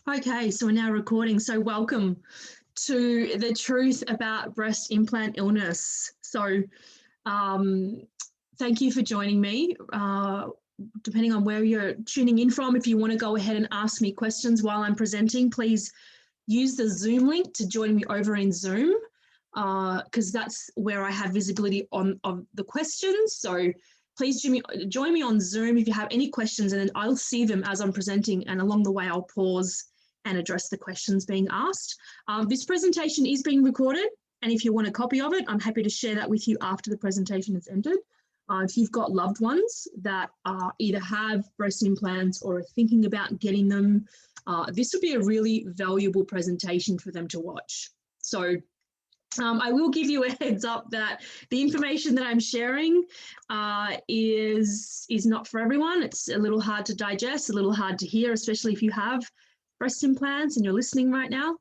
Okay, so we're now recording. So welcome to the truth about breast implant illness. So thank you for joining me. Depending on where you're tuning in from, if you want to go ahead and ask me questions while I'm presenting, please use the Zoom link to join me over in Zoom, because that's where I have visibility on the questions. So please join me on Zoom if you have any questions, and then I'll see them as I'm presenting, and along the way I'll pause and address the questions being asked. This presentation is being recorded, and if you want a copy of it, I'm happy to share that with you after the presentation is ended. If you've got loved ones that either have breast implants or are thinking about getting them, this would be a really valuable presentation for them to watch. So I will give you a heads up that the information that I'm sharing is not for everyone. It's a little hard to digest, a little hard to hear, especially if you have breast implants and you're listening right now.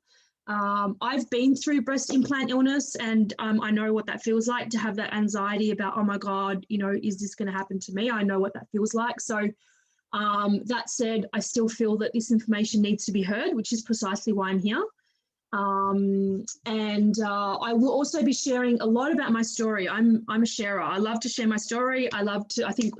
I've been through breast implant illness, and I know what that feels like to have that anxiety about, oh my God, you know, is this going to happen to me? I know what that feels like. So that said, I still feel that this information needs to be heard, which is precisely why I'm here. I will also be sharing a lot about my story. I'm a sharer. I love to share my story. I think,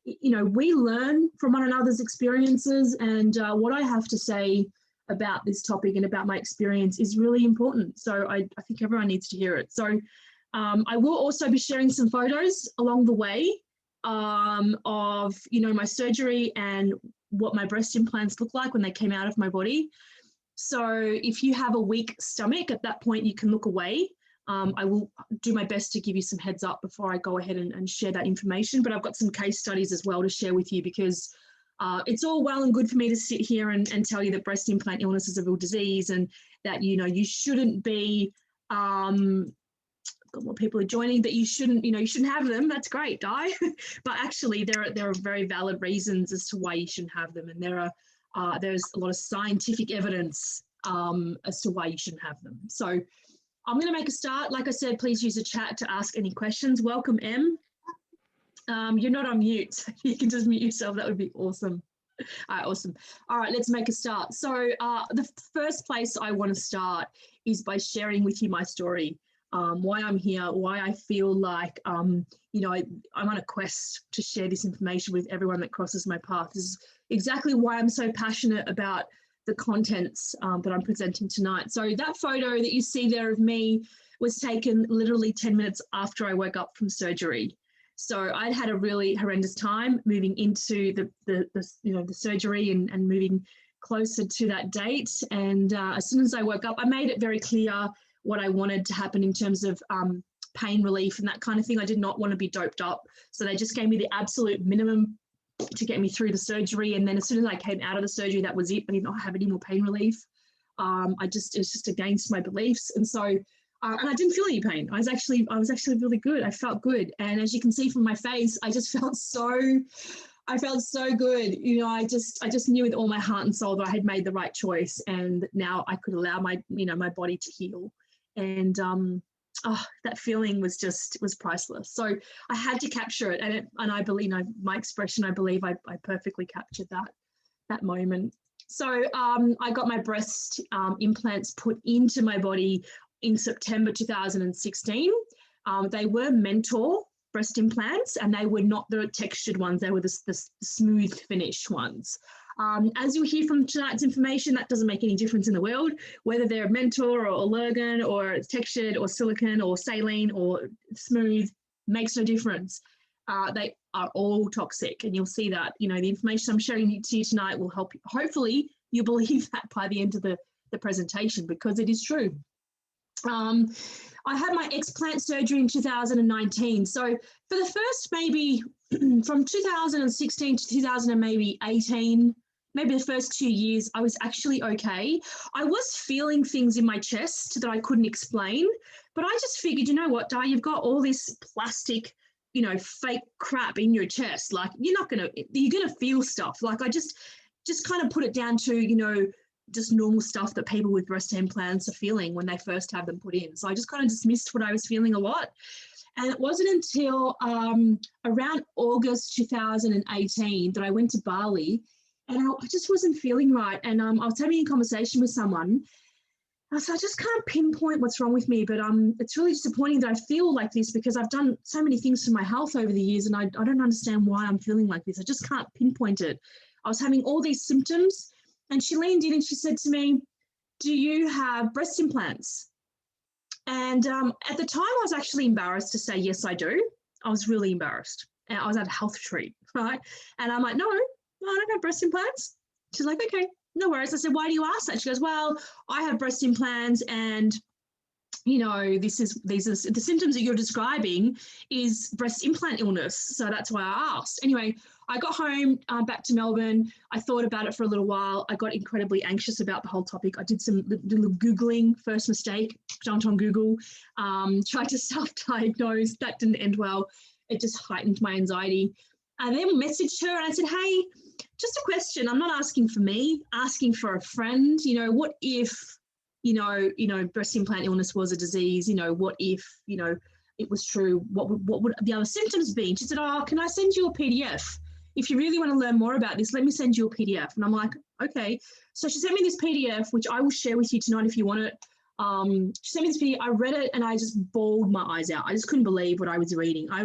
you know, we learn from one another's experiences, and what I have to say about this topic and about my experience is really important. So I think everyone needs to hear it. So I will also be sharing some photos along the way of, you know, my surgery and what my breast implants look like when they came out of my body. So if you have a weak stomach, at that point you can look away. I will do my best to give you some heads up before I go ahead and share that information, but I've got some case studies as well to share with you, because it's all well and good for me to sit here and tell you that breast implant illness is a real disease, and that, you know, you shouldn't be, got more people are joining, that you shouldn't have them. That's great, Di. But actually there are very valid reasons as to why you shouldn't have them, and there's a lot of scientific evidence as to why you shouldn't have them. So I'm going to make a start. Like I said, please use the chat to ask any questions. Welcome, Em. You're not on mute. You can just mute yourself. That would be awesome. All right, awesome. All right, let's make a start. So the first place I want to start is by sharing with you my story, why I'm here, why I feel like, you know, I'm on a quest to share this information with everyone that crosses my path. This is exactly why I'm so passionate about the contents that I'm presenting tonight. So that photo that you see there of me was taken literally 10 minutes after I woke up from surgery. So I'd had a really horrendous time moving into the surgery and moving closer to that date. And as soon as I woke up, I made it very clear what I wanted to happen in terms of pain relief and that kind of thing. I did not want to be doped up. So they just gave me the absolute minimum to get me through the surgery. And then as soon as I came out of the surgery, that was it. I did not have any more pain relief. It was just against my beliefs. And so, and I didn't feel any pain. I was actually really good. I felt good. And as you can see from my face, I felt so good. You know, I just knew with all my heart and soul that I had made the right choice, and now I could allow my body to heal. And that feeling was priceless. So I had to capture it, and I believe, my expression, I believe I perfectly captured that moment. So I got my breast implants put into my body in September 2016. They were Mentor breast implants, and they were not the textured ones. They were the smooth finished ones. As you'll hear from tonight's information, that doesn't make any difference in the world, whether they're Mentor or Allergan or textured or silicone or saline or smooth, makes no difference. They are all toxic, and you'll see that. You know, the information I'm sharing to you tonight will help you. Hopefully you believe that by the end of the presentation, because it is true. I had my explant surgery in 2019. So for the first maybe from 2016 to 2018, maybe the first 2 years, I was actually okay. I was feeling things in my chest that I couldn't explain, but I just figured, you know what, Di, you've got all this plastic, you know, fake crap in your chest. Like, you're gonna feel stuff. Like, I just kind of put it down to, you know, just normal stuff that people with breast implants are feeling when they first have them put in. So I just kind of dismissed what I was feeling a lot. And it wasn't until around August 2018 that I went to Bali, And I just wasn't feeling right. And I was having a conversation with someone. I said, I just can't pinpoint what's wrong with me, but it's really disappointing that I feel like this because I've done so many things for my health over the years, and I don't understand why I'm feeling like this. I just can't pinpoint it. I was having all these symptoms, and she leaned in and she said to me, do you have breast implants? And at the time, I was actually embarrassed to say, yes, I do. I was really embarrassed. And I was at a health retreat, right? And I'm like, no, I don't have breast implants. She's like, okay, no worries. I said, why do you ask that? She goes, well, I have breast implants, and you know, these are the symptoms that you're describing is breast implant illness. So that's why I asked. Anyway, I got home, back to Melbourne. I thought about it for a little while. I got incredibly anxious about the whole topic. I did some little Googling, first mistake, jumped on Google, tried to self-diagnose. That didn't end well. It just heightened my anxiety. I then messaged her and I said, hey, just a question. I'm not asking for me, asking for a friend. You know, what if, you know, breast implant illness was a disease? You know, what if, you know, it was true? What would the other symptoms be? She said, oh, can I send you a PDF? If you really want to learn more about this, let me send you a PDF. And I'm like, okay. So she sent me this PDF, which I will share with you tonight if you want it. She sent me this PDF. I read it and I just bawled my eyes out. I just couldn't believe what I was reading. I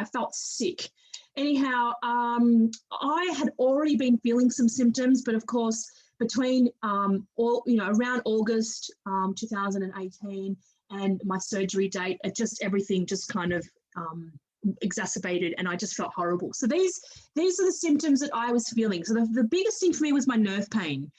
felt sick. Anyhow, I had already been feeling some symptoms, but of course, between around August 2018 and my surgery date, everything just kind of exacerbated, and I just felt horrible. So these are the symptoms that I was feeling. So the biggest thing for me was my nerve pain.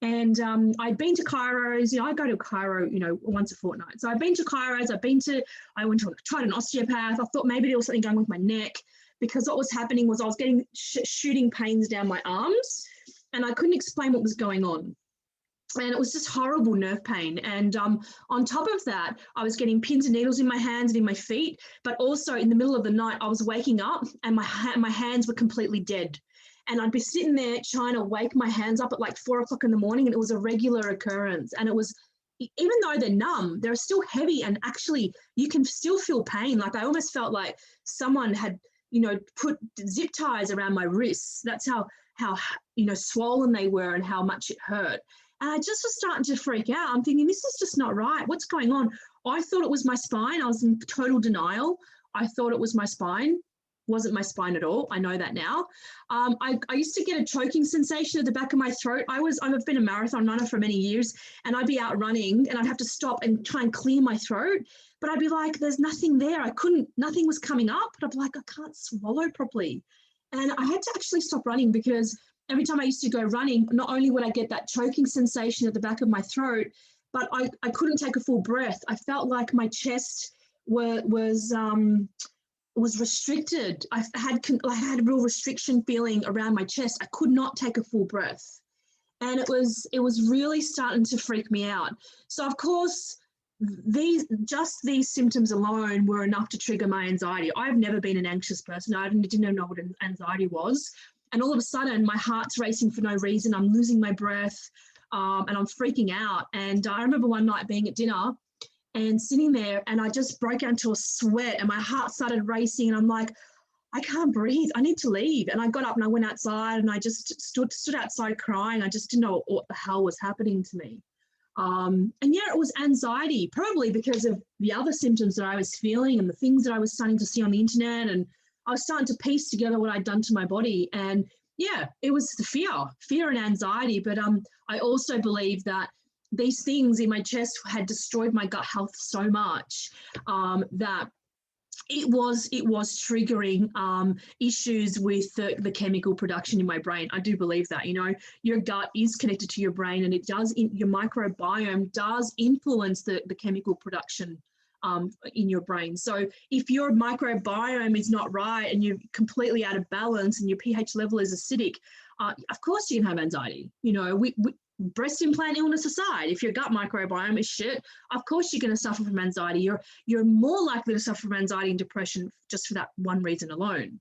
And I'd been to chiros. You know, I go to chiro, you know, once a fortnight. So I've been to chiros. I went to tried an osteopath. I thought maybe there was something going with my neck, because what was happening was I was getting shooting pains down my arms, and I couldn't explain what was going on. And it was just horrible nerve pain. And on top of that, I was getting pins and needles in my hands and in my feet, but also in the middle of the night, I was waking up and my hands were completely dead. And I'd be sitting there trying to wake my hands up at like 4 o'clock in the morning, and it was a regular occurrence. And it was, even though they're numb, they're still heavy, and actually you can still feel pain. Like I almost felt like someone had, you know, put zip ties around my wrists. That's how you know, swollen they were and how much it hurt. And I just was starting to freak out. I'm thinking, this is just not right. What's going on? I thought it was my spine. I was in total denial. I thought it was my spine. Wasn't my spine at all. I know that now. I used to get a choking sensation at the back of my throat. I've been a marathon runner for many years, and I'd be out running and I'd have to stop and try and clear my throat. But I'd be like, there's nothing there. Nothing was coming up. But I'd be like, I can't swallow properly. And I had to actually stop running, because every time I used to go running, not only would I get that choking sensation at the back of my throat, but I couldn't take a full breath. I felt like my chest was restricted. I had a real restriction feeling around my chest. I could not take a full breath. And it was really starting to freak me out. So of course, these symptoms alone were enough to trigger my anxiety. I've never been an anxious person. I didn't know what anxiety was. And all of a sudden, my heart's racing for no reason. I'm losing my breath, and I'm freaking out. And I remember one night being at dinner and sitting there, and I just broke out into a sweat, and my heart started racing, and I'm like, I can't breathe. I need to leave. And I got up and I went outside, and I just stood outside crying. I just didn't know what the hell was happening to me. And yeah, it was anxiety, probably because of the other symptoms that I was feeling and the things that I was starting to see on the internet. And I was starting to piece together what I'd done to my body. And yeah, it was the fear and anxiety. But I also believe that these things in my chest had destroyed my gut health so much that it was triggering issues with the chemical production in my brain. I do believe that, you know, your gut is connected to your brain, and it does, your microbiome does influence the chemical production in your brain. So if your microbiome is not right and you're completely out of balance and your pH level is acidic, of course you can have anxiety. You know, breast implant illness aside, if your gut microbiome is shit, of course you're going to suffer from anxiety. You're more likely to suffer from anxiety and depression just for that one reason alone.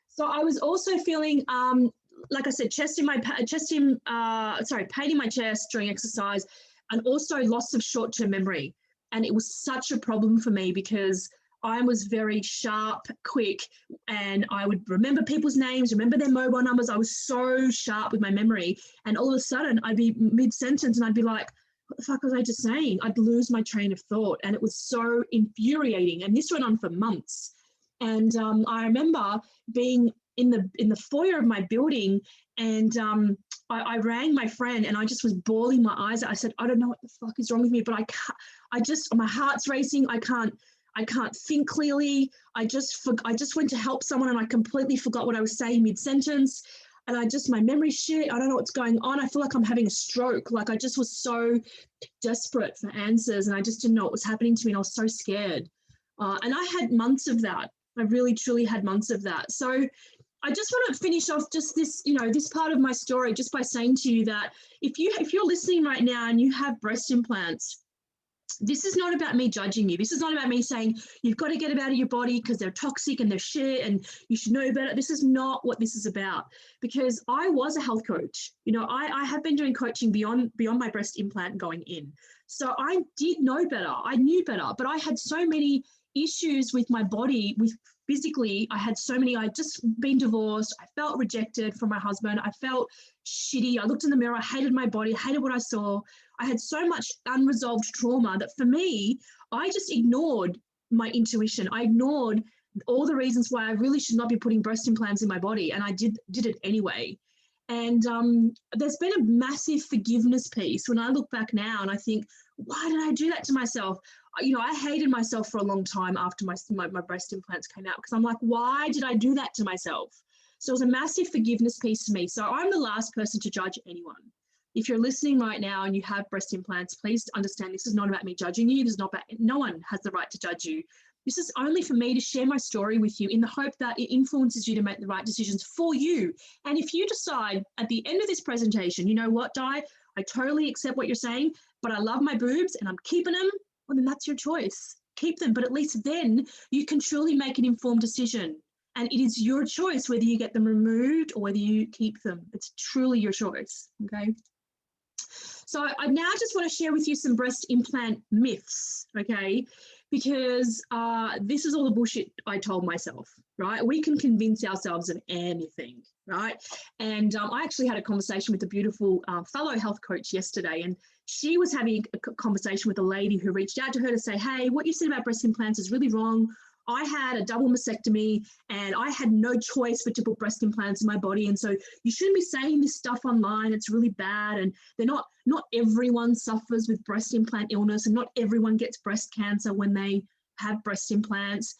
So I was also feeling, like I said, pain in my chest during exercise, and also loss of short-term memory. And it was such a problem for me because I was very sharp, quick, and I would remember people's names, remember their mobile numbers. I was so sharp with my memory. And all of a sudden, I'd be mid-sentence and I'd be like, what the fuck was I just saying? I'd lose my train of thought. And it was so infuriating. And this went on for months. And I remember being in the foyer of my building, and I rang my friend, and I just was bawling my eyes out. I said, I don't know what the fuck is wrong with me, but my heart's racing. I can't think clearly. I just went to help someone, and I completely forgot what I was saying mid-sentence. And my memory's shit. I don't know what's going on. I feel like I'm having a stroke. Like, I just was so desperate for answers, and I just didn't know what was happening to me, and I was so scared. And I had months of that. I really, truly had months of that. So I just want to finish off just this, this part of my story, just by saying to you that if you're listening right now and you have breast implants, this is not about me judging you. This is not about me saying you've got to get them out of your body because they're toxic and they're shit and you should know better. This is not what this is about, because I was a health coach. I have been doing coaching beyond my breast implant going in. So I did know better. I knew better, but I had so many issues with my body, with physically. I'd just been divorced. I felt rejected from my husband. I felt shitty. I looked in the mirror. I hated my body. I hated what I saw. I had so much unresolved trauma that for me, I just ignored my intuition. I ignored all the reasons why I really should not be putting breast implants in my body. And I did it anyway. And there's been a massive forgiveness piece when I look back now and I think, why did I do that to myself? I hated myself for a long time after my breast implants came out, because I'm like, why did I do that to myself? So it was a massive forgiveness piece to me. So I'm the last person to judge anyone. If you're listening right now and you have breast implants, please understand this is not about me judging you. No one has the right to judge you. This is only for me to share my story with you in the hope that it influences you to make the right decisions for you. And if you decide at the end of this presentation, you know what, Di, I totally accept what you're saying, but I love my boobs and I'm keeping them, well, then that's your choice. Keep them, but at least then you can truly make an informed decision. And it is your choice whether you get them removed or whether you keep them. It's truly your choice, okay? So I now just want to share with you some breast implant myths, okay? Because this is all the bullshit I told myself, right? We can convince ourselves of anything, right? And I actually had a conversation with a beautiful fellow health coach yesterday, and she was having a conversation with a lady who reached out to her to say, hey, what you said about breast implants is really wrong. I had a double mastectomy and I had no choice but to put breast implants in my body. And so you shouldn't be saying this stuff online. It's really bad. And not everyone suffers with breast implant illness, and not everyone gets breast cancer when they have breast implants.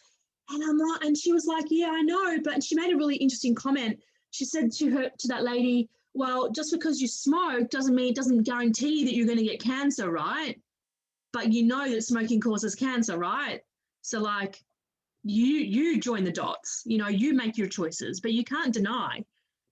And she was like, yeah, I know. But she made a really interesting comment. She said to that lady, well, just because you smoke doesn't guarantee that you're going to get cancer, right? But you know that smoking causes cancer, right? So like, you join the dots, you make your choices, but you can't deny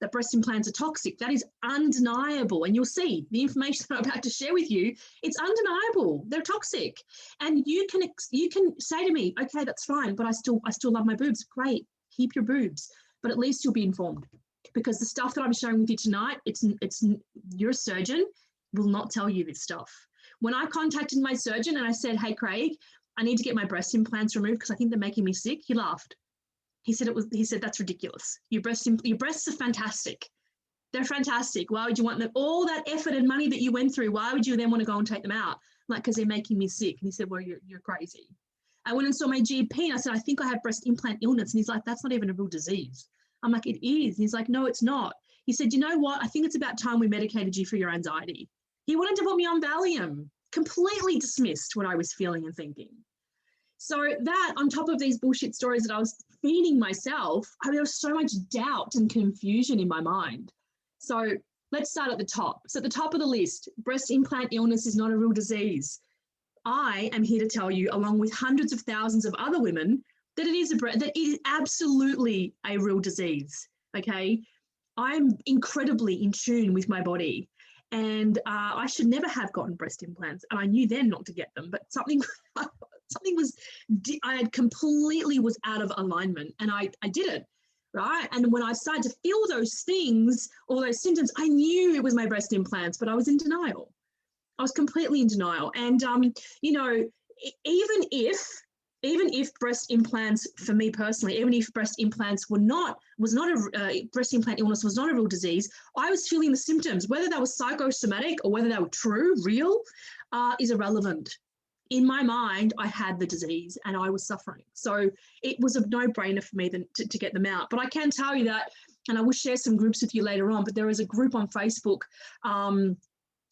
that breast implants are toxic. That is undeniable. And you'll see the information I'm about to share with you, it's undeniable. They're toxic. And you can say to me, okay, that's fine, but I still love my boobs. Great, keep your boobs, but at least you'll be informed, because the stuff that I'm sharing with you tonight, it's your surgeon will not tell you this stuff. When I contacted my surgeon and I said, hey, Craig, I need to get my breast implants removed because I think they're making me sick, he laughed. He said that's ridiculous. Your breasts are fantastic. They're fantastic. Why would you want them? All that effort and money that you went through, why would you then want to go and take them out? Like, because they're making me sick. And he said, well, you're crazy. I went and saw my GP and I said, I think I have breast implant illness. And he's like, that's not even a real disease. I'm like, it is. And he's like, no, it's not. He said, you know what? I think it's about time we medicated you for your anxiety. He wanted to put me on Valium. Completely dismissed what I was feeling and thinking. So that, on top of these bullshit stories that I was feeding myself, there was so much doubt and confusion in my mind. So let's start at the top. So at the top of the list, breast implant illness is not a real disease. I am here to tell you, along with hundreds of thousands of other women, that it is absolutely a real disease, okay? I'm incredibly in tune with my body. And I should never have gotten breast implants. And I knew then not to get them, but something I had completely was out of alignment, and I did it, right? And when I started to feel those things, all those symptoms, I knew it was my breast implants, but I was in denial. I was completely in denial. And, even if even if breast implants, for me personally, even if breast implants breast implant illness was not a real disease, I was feeling the symptoms. Whether that was psychosomatic or whether they were true, real, is irrelevant. In my mind, I had the disease and I was suffering. So it was a no-brainer for me to get them out. But I can tell you that, and I will share some groups with you later on, but there is a group on Facebook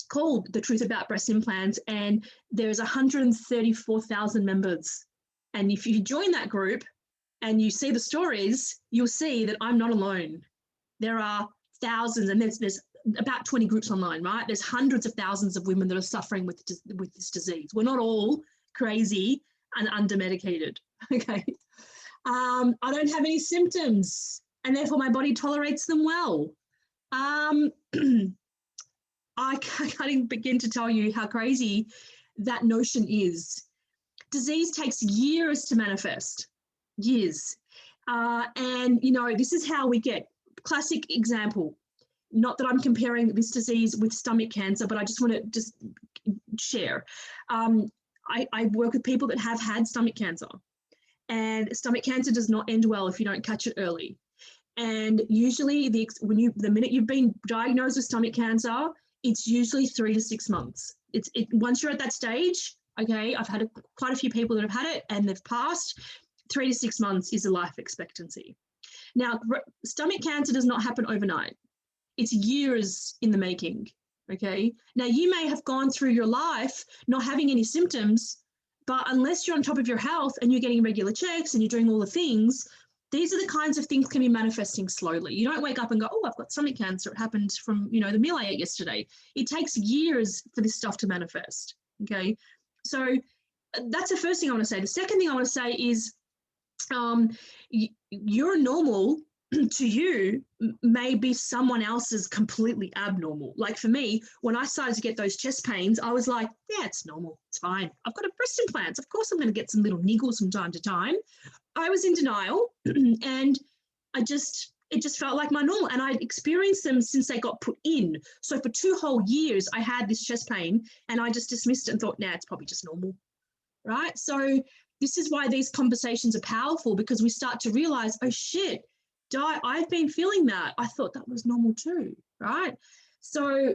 called The Truth About Breast Implants, and there's 134,000 members. And if you join that group and you see the stories, you'll see that I'm not alone. There are thousands, and there's about 20 groups online, right? There's hundreds of thousands of women that are suffering with this disease. We're not all crazy and under-medicated, okay? I don't have any symptoms, and therefore my body tolerates them well. I can't even begin to tell you how crazy that notion is. Disease takes years to manifest, years. And, you know, this is how we get, classic example, not that I'm comparing this disease with stomach cancer, but I just want to share. I work with people that have had stomach cancer, and stomach cancer does not end well if you don't catch it early. And usually the minute you've been diagnosed with stomach cancer, it's usually 3 to 6 months. Once you're at that stage, okay, I've had quite a few people that have had it and they've passed. 3 to 6 months is the life expectancy. Now, stomach cancer does not happen overnight. It's years in the making, okay? Now, you may have gone through your life not having any symptoms, but unless you're on top of your health and you're getting regular checks and you're doing all the things, these are the kinds of things can be manifesting slowly. You don't wake up and go, oh, I've got stomach cancer. It happened from, you know, the meal I ate yesterday. It takes years for this stuff to manifest, okay? So that's the first thing I want to say. The second thing I want to say is you're normal to you may be someone else's completely abnormal. Like for me, when I started to get those chest pains, I was like, yeah, it's normal. It's fine. I've got a breast implant. Of course, I'm going to get some little niggles from time to time. I was in denial and it just felt like my normal. And I'd experienced them since they got put in. So for 2 whole years, I had this chest pain and I just dismissed it and thought, nah, it's probably just normal, right? So this is why these conversations are powerful, because we start to realize, oh shit, I've been feeling that. I thought that was normal too, right? So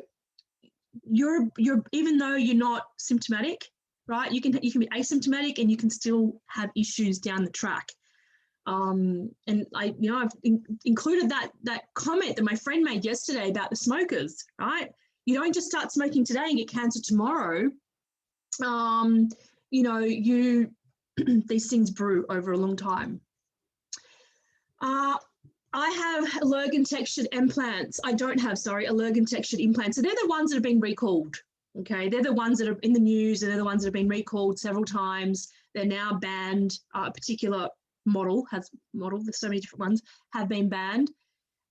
you're even though you're not symptomatic, right? You can be asymptomatic and you can still have issues down the track. And I've included that comment that my friend made yesterday about the smokers, right? You don't just start smoking today and get cancer tomorrow. These things brew over a long time. I have allergen textured implants. I don't have, allergen textured implants. So they're the ones that have been recalled. Okay, they're the ones that are in the news, and they're the ones that have been recalled several times. They're now banned. A particular model, there's so many different ones, have been banned.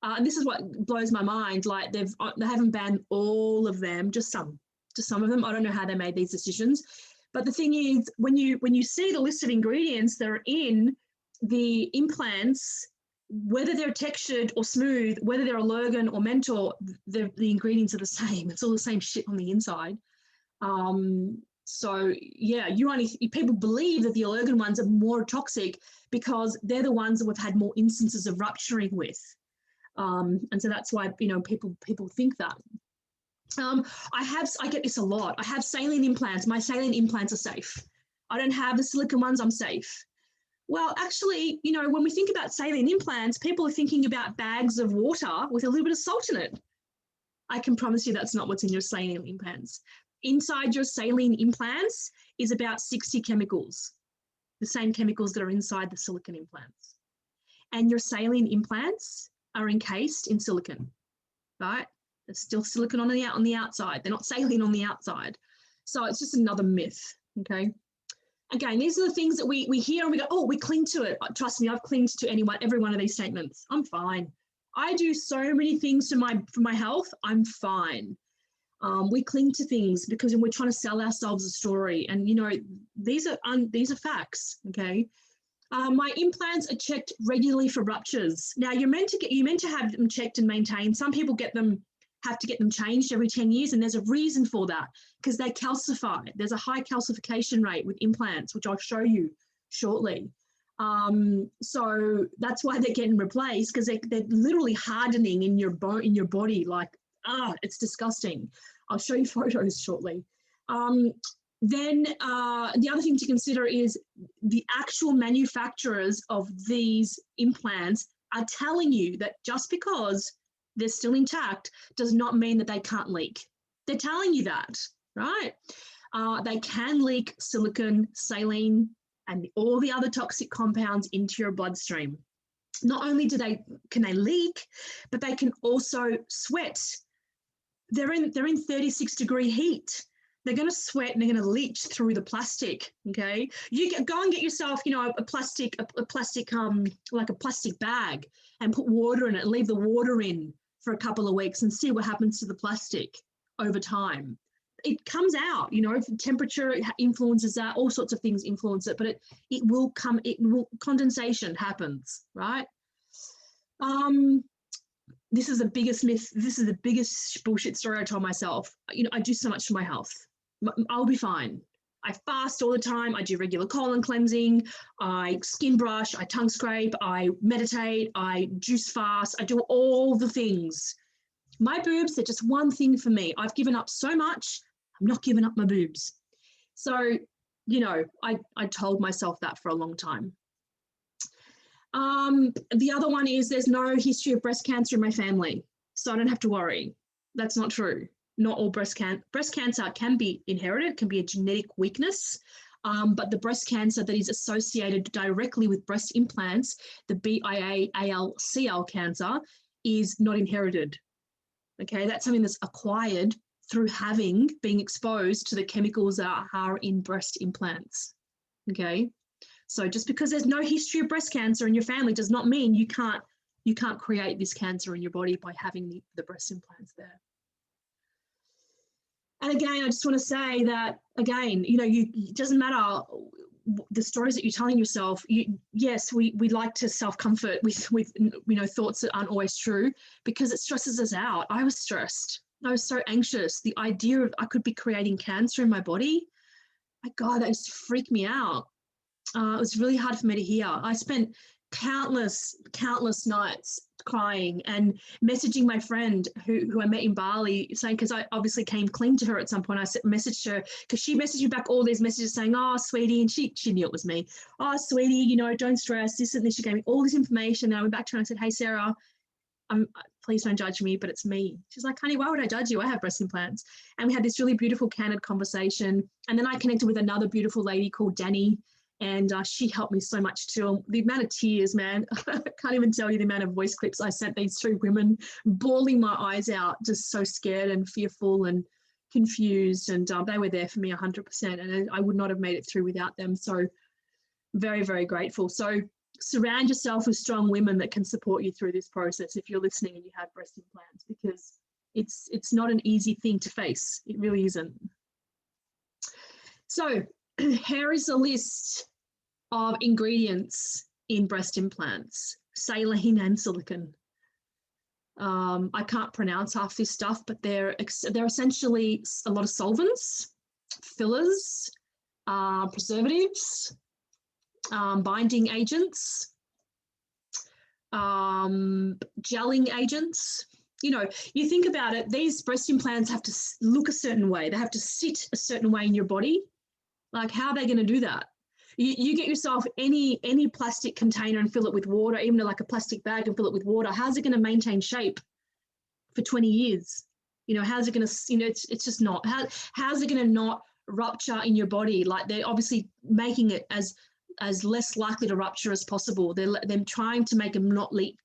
And this is what blows my mind. Like they haven't banned all of them, just some of them. I don't know how they made these decisions. But the thing is, when you see the list of ingredients that are in the implants, whether they're textured or smooth, whether they're allergen or mentor, the ingredients are the same. It's all the same shit on the inside. So yeah, people believe that the allergen ones are more toxic because they're the ones that we've had more instances of rupturing with. And so that's why, people think that. I get this a lot. I have saline implants. My saline implants are safe. I don't have the silicone ones. I'm safe. Well, actually, when we think about saline implants, people are thinking about bags of water with a little bit of salt in it. I can promise you that's not what's in your saline implants. Inside your saline implants is about 60 chemicals, the same chemicals that are inside the silicone implants. And your saline implants are encased in silicone, right? There's still silicone on the outside. They're not saline on the outside. So it's just another myth, okay? Again, these are the things that we hear and we go, oh, we cling to it. Trust me, I've clinged to every one of these statements. I'm fine. I do so many things for my health. I'm fine. We cling to things because we're trying to sell ourselves a story. And, these are facts, okay? My implants are checked regularly for ruptures. Now, you're meant to have them checked and maintained. Some people have to get them changed every 10 years, and there's a reason for that, because they calcify. There's a high calcification rate with implants, which I'll show you shortly. So that's why they're getting replaced, because they're literally hardening in your body. Like, it's disgusting. I'll show you photos shortly. Then the other thing to consider is the actual manufacturers of these implants are telling you that just because they're still intact does not mean that they can't leak. They're telling you that, right? They can leak silicone, saline, and all the other toxic compounds into your bloodstream. Not only can they leak, but they can also sweat. They're in 36-degree heat. They're going to sweat and they're going to leach through the plastic. Okay, go and get yourself, a plastic like a plastic bag, and put water in it and leave the water in for a couple of weeks and see what happens to the plastic over time. It comes out, temperature influences that, all sorts of things influence it, but condensation happens, right? This is the biggest myth. This is the biggest bullshit story I told myself. I do so much for my health. I'll be fine. I fast all the time. I do regular colon cleansing. I skin brush. I tongue scrape. I meditate. I juice fast. I do all the things. My boobs, they're just one thing for me. I've given up so much. I'm not giving up my boobs. So, I told myself that for a long time. The other one is there's no history of breast cancer in my family, so I don't have to worry. That's not true. Not all breast cancer can be inherited, can be a genetic weakness, but the breast cancer that is associated directly with breast implants, the BIALCL cancer, is not inherited. Okay, that's something that's acquired through being exposed to the chemicals that are in breast implants. Okay. So just because there's no history of breast cancer in your family does not mean you can't create this cancer in your body by having the breast implants there. And again, I just want to say that, again, it doesn't matter the stories that you're telling yourself. Yes, we like to self-comfort with thoughts that aren't always true, because it stresses us out. I was stressed. I was so anxious. The idea of I could be creating cancer in my body, my God, that used to freak me out. It was really hard for me to hear. I spent countless nights crying and messaging my friend who I met in Bali, saying, because I obviously came clean to her at some point. I messaged her because she messaged me back all these messages saying, "Oh, sweetie," and she knew it was me. "Oh, sweetie, don't stress, this and this." She gave me all this information. And I went back to her and I said, "Hey, Sarah, please don't judge me, but it's me." She's like, "Honey, why would I judge you? I have breast implants." And we had this really beautiful, candid conversation. And then I connected with another beautiful lady called Danny. And she helped me so much too. The amount of tears, man, I can't even tell you the amount of voice clips I sent these two women, bawling my eyes out, just so scared and fearful and confused. And they were there for me 100%. And I would not have made it through without them. So very, very grateful. So surround yourself with strong women that can support you through this process if you're listening and you have breast implants, because it's not an easy thing to face. It really isn't. So here is a list of ingredients in breast implants: saline and silicone. I can't pronounce half this stuff, but they're essentially a lot of solvents, fillers, preservatives, binding agents, gelling agents. You think about it, these breast implants have to look a certain way. They have to sit a certain way in your body. Like, how are they going to do that? You get yourself any plastic container and fill it with water, even like a plastic bag and fill it with water. How's it going to maintain shape for 20 years? How's it going to, it's just not. How's it going to not rupture in your body? Like, they're obviously making it as less likely to rupture as possible. They're trying to make them not leak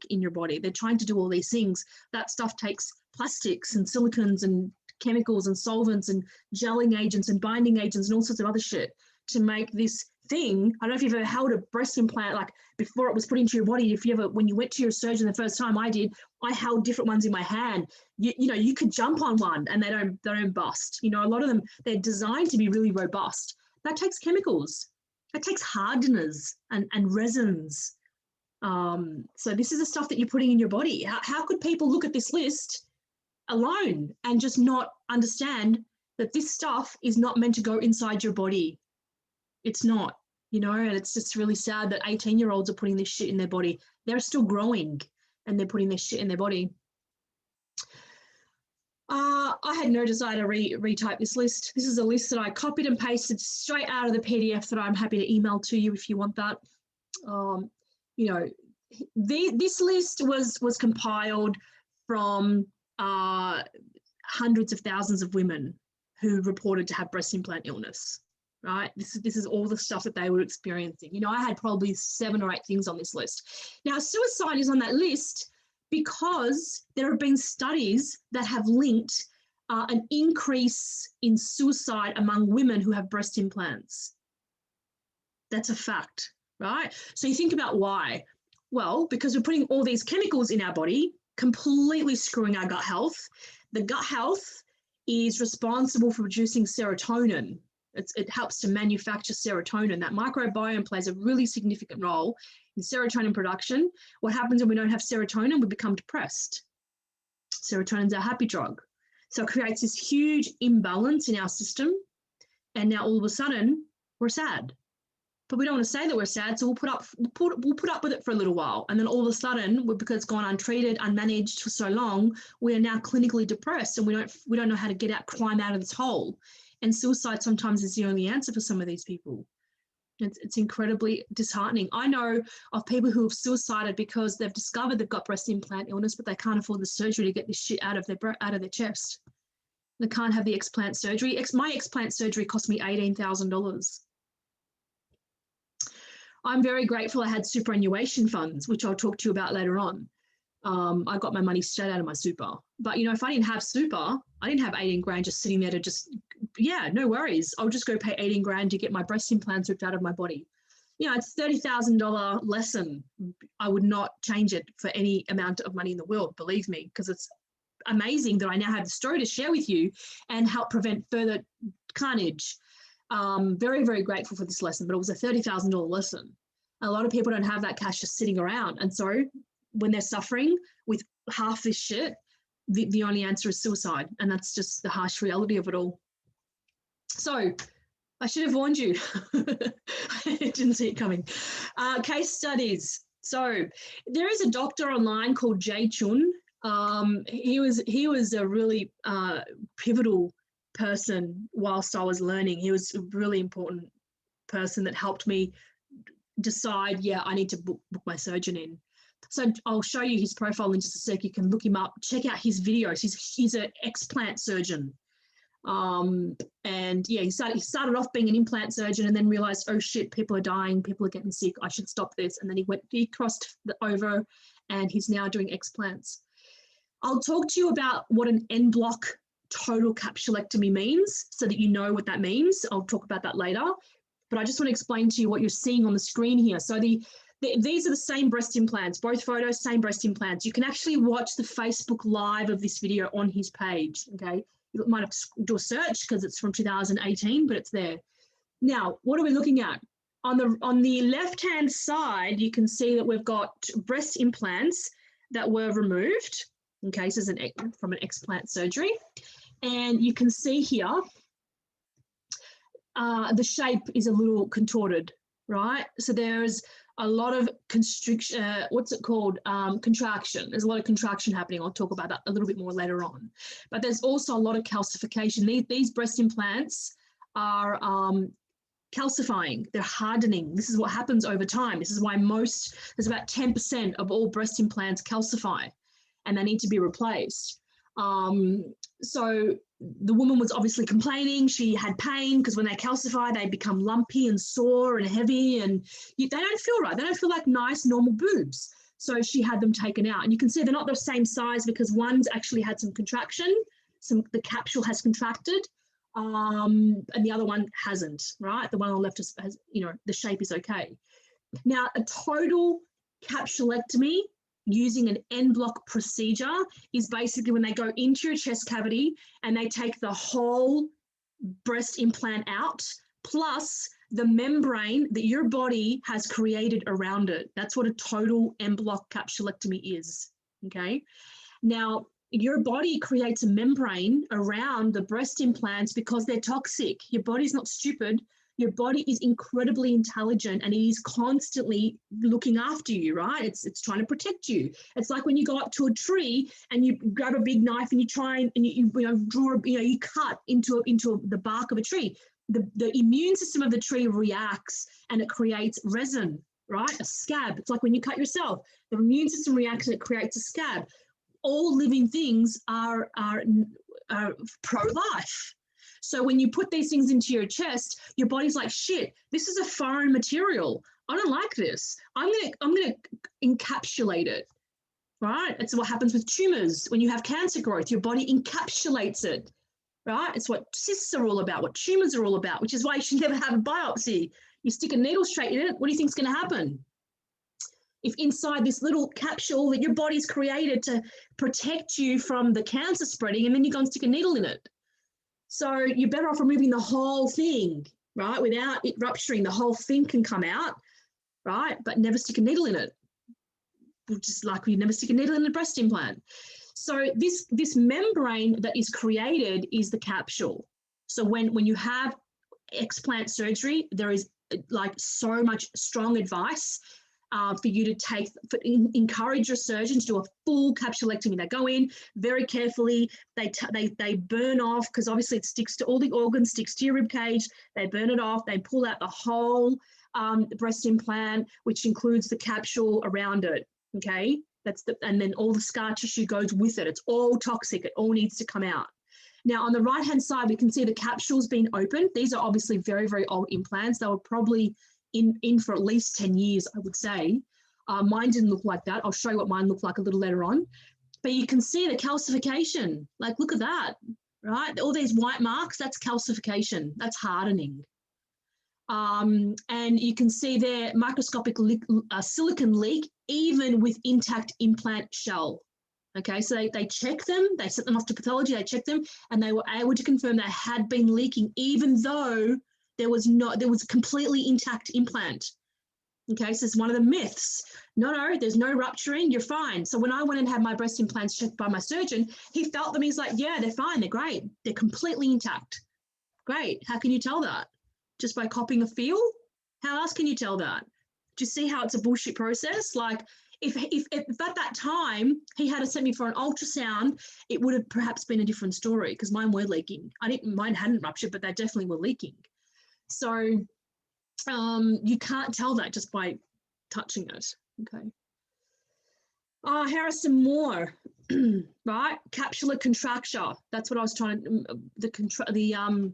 in your body. They're trying to do all these things. That stuff takes plastics and silicones and chemicals and solvents and gelling agents and binding agents and all sorts of other shit to make this thing. I don't know if you've ever held a breast implant, like before it was put into your body. When you went to your surgeon the first time, I held different ones in my hand. You could jump on one and they don't bust. A lot of them, they're designed to be really robust. That takes chemicals. That takes hardeners and resins. So this is the stuff that you're putting in your body. How could people look at this list alone and just not understand that this stuff is not meant to go inside your body? It's not. and it's just really sad that 18-year-olds are putting this shit in their body. They're still growing and they're putting this shit in their body. I had no desire to retype this list. This is a list that I copied and pasted straight out of the PDF that I'm happy to email to you if you want that. This list was compiled from hundreds of thousands of women who reported to have breast implant illness, right? This is all the stuff that they were experiencing. I had probably 7 or 8 things on this list. Now, suicide is on that list because there have been studies that have linked an increase in suicide among women who have breast implants. That's a fact, right? So you think about why. Well, because we're putting all these chemicals in our body, completely screwing our gut health. The gut health is responsible for producing serotonin. It helps to manufacture serotonin. That microbiome plays a really significant role in serotonin production. What happens when we don't have serotonin? We become depressed. Serotonin's our happy drug. So it creates this huge imbalance in our system. And now all of a sudden, we're sad. But we don't want to say that we're sad, so we'll put up with it for a little while. And then all of a sudden, because it's gone untreated, unmanaged for so long, we are now clinically depressed and we don't know how to climb out of this hole. And suicide sometimes is the only answer for some of these people. It's incredibly disheartening. I know of people who have suicided because they've discovered they've got breast implant illness, but they can't afford the surgery to get this shit out of their chest. They can't have the explant surgery. My explant surgery cost me $18,000. I'm very grateful I had superannuation funds, which I'll talk to you about later on. I got my money straight out of my super. But, if I didn't have super, I didn't have 18 grand just sitting there to no worries. I'll just go pay 18 grand to get my breast implants ripped out of my body. It's $30,000 lesson. I would not change it for any amount of money in the world, believe me, because it's amazing that I now have the story to share with you and help prevent further carnage. Very, very grateful for this lesson, but it was a $30,000 lesson. A lot of people don't have that cash just sitting around. And so when they're suffering with half this shit, the only answer is suicide. And that's just the harsh reality of it all. So I should have warned you. I didn't see it coming. Case studies. So there is a doctor online called Jay Chun. He was a really pivotal person whilst I was learning. He was a really important person that helped me decide, I need to book my surgeon in. So I'll show you his profile in just a sec. You can look him up, check out his videos. He's an explant surgeon. He started off being an implant surgeon and then realized, oh shit, people are dying, people are getting sick, I should stop this. And then he crossed over and he's now doing explants. I'll talk to you about what an en bloc total capsulectomy means so that you know what that means. I'll talk about that later, but I just want to explain to you what you're seeing on the screen here. So these are the same breast implants, both photos, same breast implants. You can actually watch the Facebook Live of this video on his page, okay? You might have to do a search because it's from 2018, but it's there. Now, what are we looking at? On the left-hand side, you can see that we've got breast implants that were removed, okay? This is from an explant surgery. And you can see here, the shape is a little contorted, right? So there's a lot of constriction, contraction. There's a lot of contraction happening. I'll talk about that a little bit more later on. But there's also a lot of calcification. These breast implants are calcifying, they're hardening. This is what happens over time. This is why there's about 10% of all breast implants calcify and they need to be replaced. So the woman was obviously complaining. She had pain because when they calcify, they become lumpy and sore and heavy and they don't feel right. They don't feel like nice, normal boobs. So she had them taken out. And you can see they're not the same size because one's actually had some contraction. The capsule has contracted and the other one hasn't, right? The one on the left has, the shape is okay. Now, a total capsulectomy using an en bloc procedure is basically when they go into your chest cavity and they take the whole breast implant out, plus the membrane that your body has created around it. That's what a total en bloc capsulectomy is, okay? Now, your body creates a membrane around the breast implants because they're toxic. Your body's not stupid. Your body is incredibly intelligent and it is constantly looking after you, right? It's trying to protect you. It's like when you go up to a tree and you grab a big knife and you try and you draw, you cut into the bark of a tree. The immune system of the tree reacts and it creates resin, right? A scab. It's like when you cut yourself, the immune system reacts and it creates a scab. All living things are pro-life. So when you put these things into your chest, your body's like, shit, this is a foreign material. I don't like this. I'm gonna encapsulate it, right? It's what happens with tumors. When you have cancer growth, your body encapsulates it, right? It's what cysts are all about, what tumors are all about, which is why you should never have a biopsy. You stick a needle straight in it, what do you think is gonna happen? If inside this little capsule that your body's created to protect you from the cancer spreading, and then you go and stick a needle in it. So you're better off removing the whole thing, right? Without it rupturing, the whole thing can come out, right? But never stick a needle in it. Just like we never stick a needle in a breast implant. So this membrane that is created is the capsule. So when you have explant surgery, there is like so much strong advice for you to encourage your surgeon to do a full capsulectomy. They go in very carefully. They burn off, because obviously it sticks to all the organs, sticks to your rib cage. They burn it off. They pull out the whole breast implant, which includes the capsule around it. Okay, and then all the scar tissue goes with it. It's all toxic. It all needs to come out. Now on the right hand side, we can see the capsules being opened. These are obviously very, very old implants. They were probably in for at least 10 years, I would say. Mine didn't look like that. I'll show you what mine looked like a little later on. But you can see the calcification. Like, look at that, right? All these white marks, that's calcification. That's hardening. And you can see there microscopic silicon leak, even with intact implant shell. Okay, so they checked them, they sent them off to pathology, they checked them, and they were able to confirm they had been leaking, even though there was a completely intact implant. Okay, so it's one of the myths. No, there's no rupturing, you're fine. So when I went and had my breast implants checked by my surgeon, he felt them, he's like, yeah, they're fine, they're great. They're completely intact. Great, how can you tell that? Just by copying a feel? How else can you tell that? Do you see how it's a bullshit process? Like, if at that time he had sent me for an ultrasound, it would have perhaps been a different story, because mine were leaking. Mine hadn't ruptured, but they definitely were leaking. So you can't tell that just by touching it. Okay. Here are some more. Right, capsular contracture. That's what I was trying to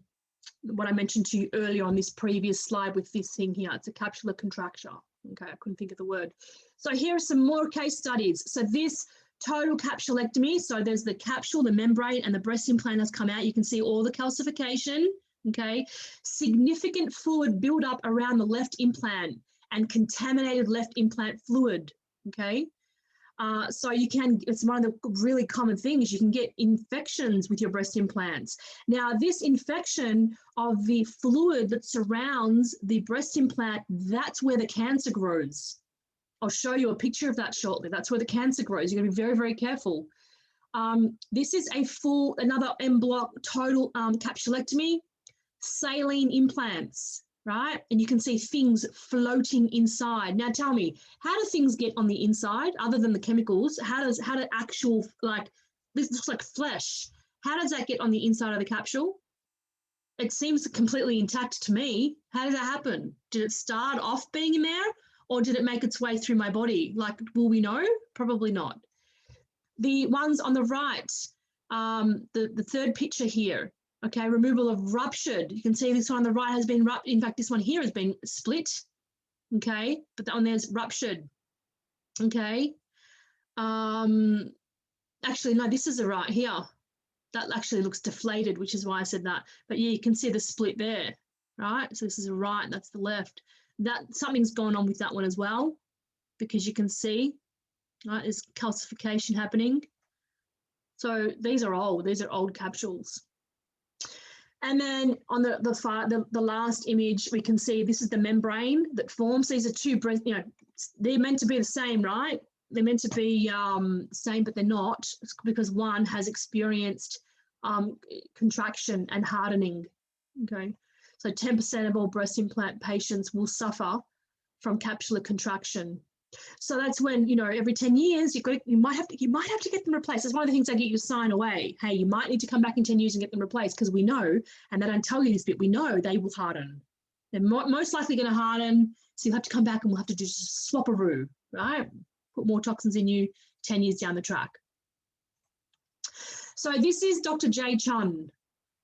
what I mentioned to you earlier on this previous slide with this thing here. It's a capsular contracture. Okay, I couldn't think of the word. So here are some more case studies. So this total capsulectomy. So there's the capsule, the membrane, and the breast implant has come out. You can see all the calcification. Okay, significant fluid buildup around the left implant and contaminated left implant fluid. Okay, so it's one of the really common things. You can get infections with your breast implants. Now, this infection of the fluid that surrounds the breast implant, that's where the cancer grows. I'll show you a picture of that shortly. That's where the cancer grows. You're going to be very, very careful. This is another en bloc total capsulectomy. Saline implants, right? And you can see things floating inside. Now tell me, how do things get on the inside other than the chemicals? How do actual, like, this looks like flesh. How does that get on the inside of the capsule? It seems completely intact to me. How did that happen? Did it start off being in there, or did it make its way through my body? Like, will we know? Probably not. The ones on the right, the third picture here, okay, removal of ruptured. You can see this one on the right has been ruptured. In fact, this one here has been split, okay, but that one there's ruptured, okay. Actually, no, this is the right here. That actually looks deflated, which is why I said that. But yeah, you can see the split there, right? So this is the right, that's the left. That something's going on with that one as well, because you can see, right, there's calcification happening. So these are old capsules. And then on the last image, we can see this is the membrane that forms. These are two breast, they're meant to be the same, right? They're meant to be same, but they're not. It's because one has experienced contraction and hardening. Okay, So 10% of all breast implant patients will suffer from capsular contraction. So that's when, every 10 years, you might have to get them replaced. That's one of the things I get you to sign away. Hey, you might need to come back in 10 years and get them replaced, because we know, and they don't tell you this bit, we know they will harden. They're most likely going to harden. So you'll have to come back and we'll have to do swap-a-roo, right? Put more toxins in you 10 years down the track. So this is Dr. Jay Chun.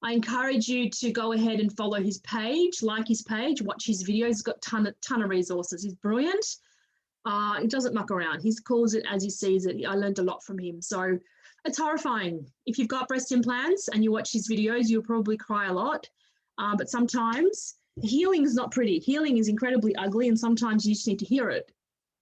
I encourage you to go ahead and follow his page, like his page, watch his videos. He's got a ton of resources. He's brilliant. He doesn't muck around. He calls it as he sees it. I learned a lot from him. So it's horrifying. If you've got breast implants and you watch his videos, you'll probably cry a lot. But sometimes healing is not pretty. Healing is incredibly ugly, and sometimes you just need to hear it.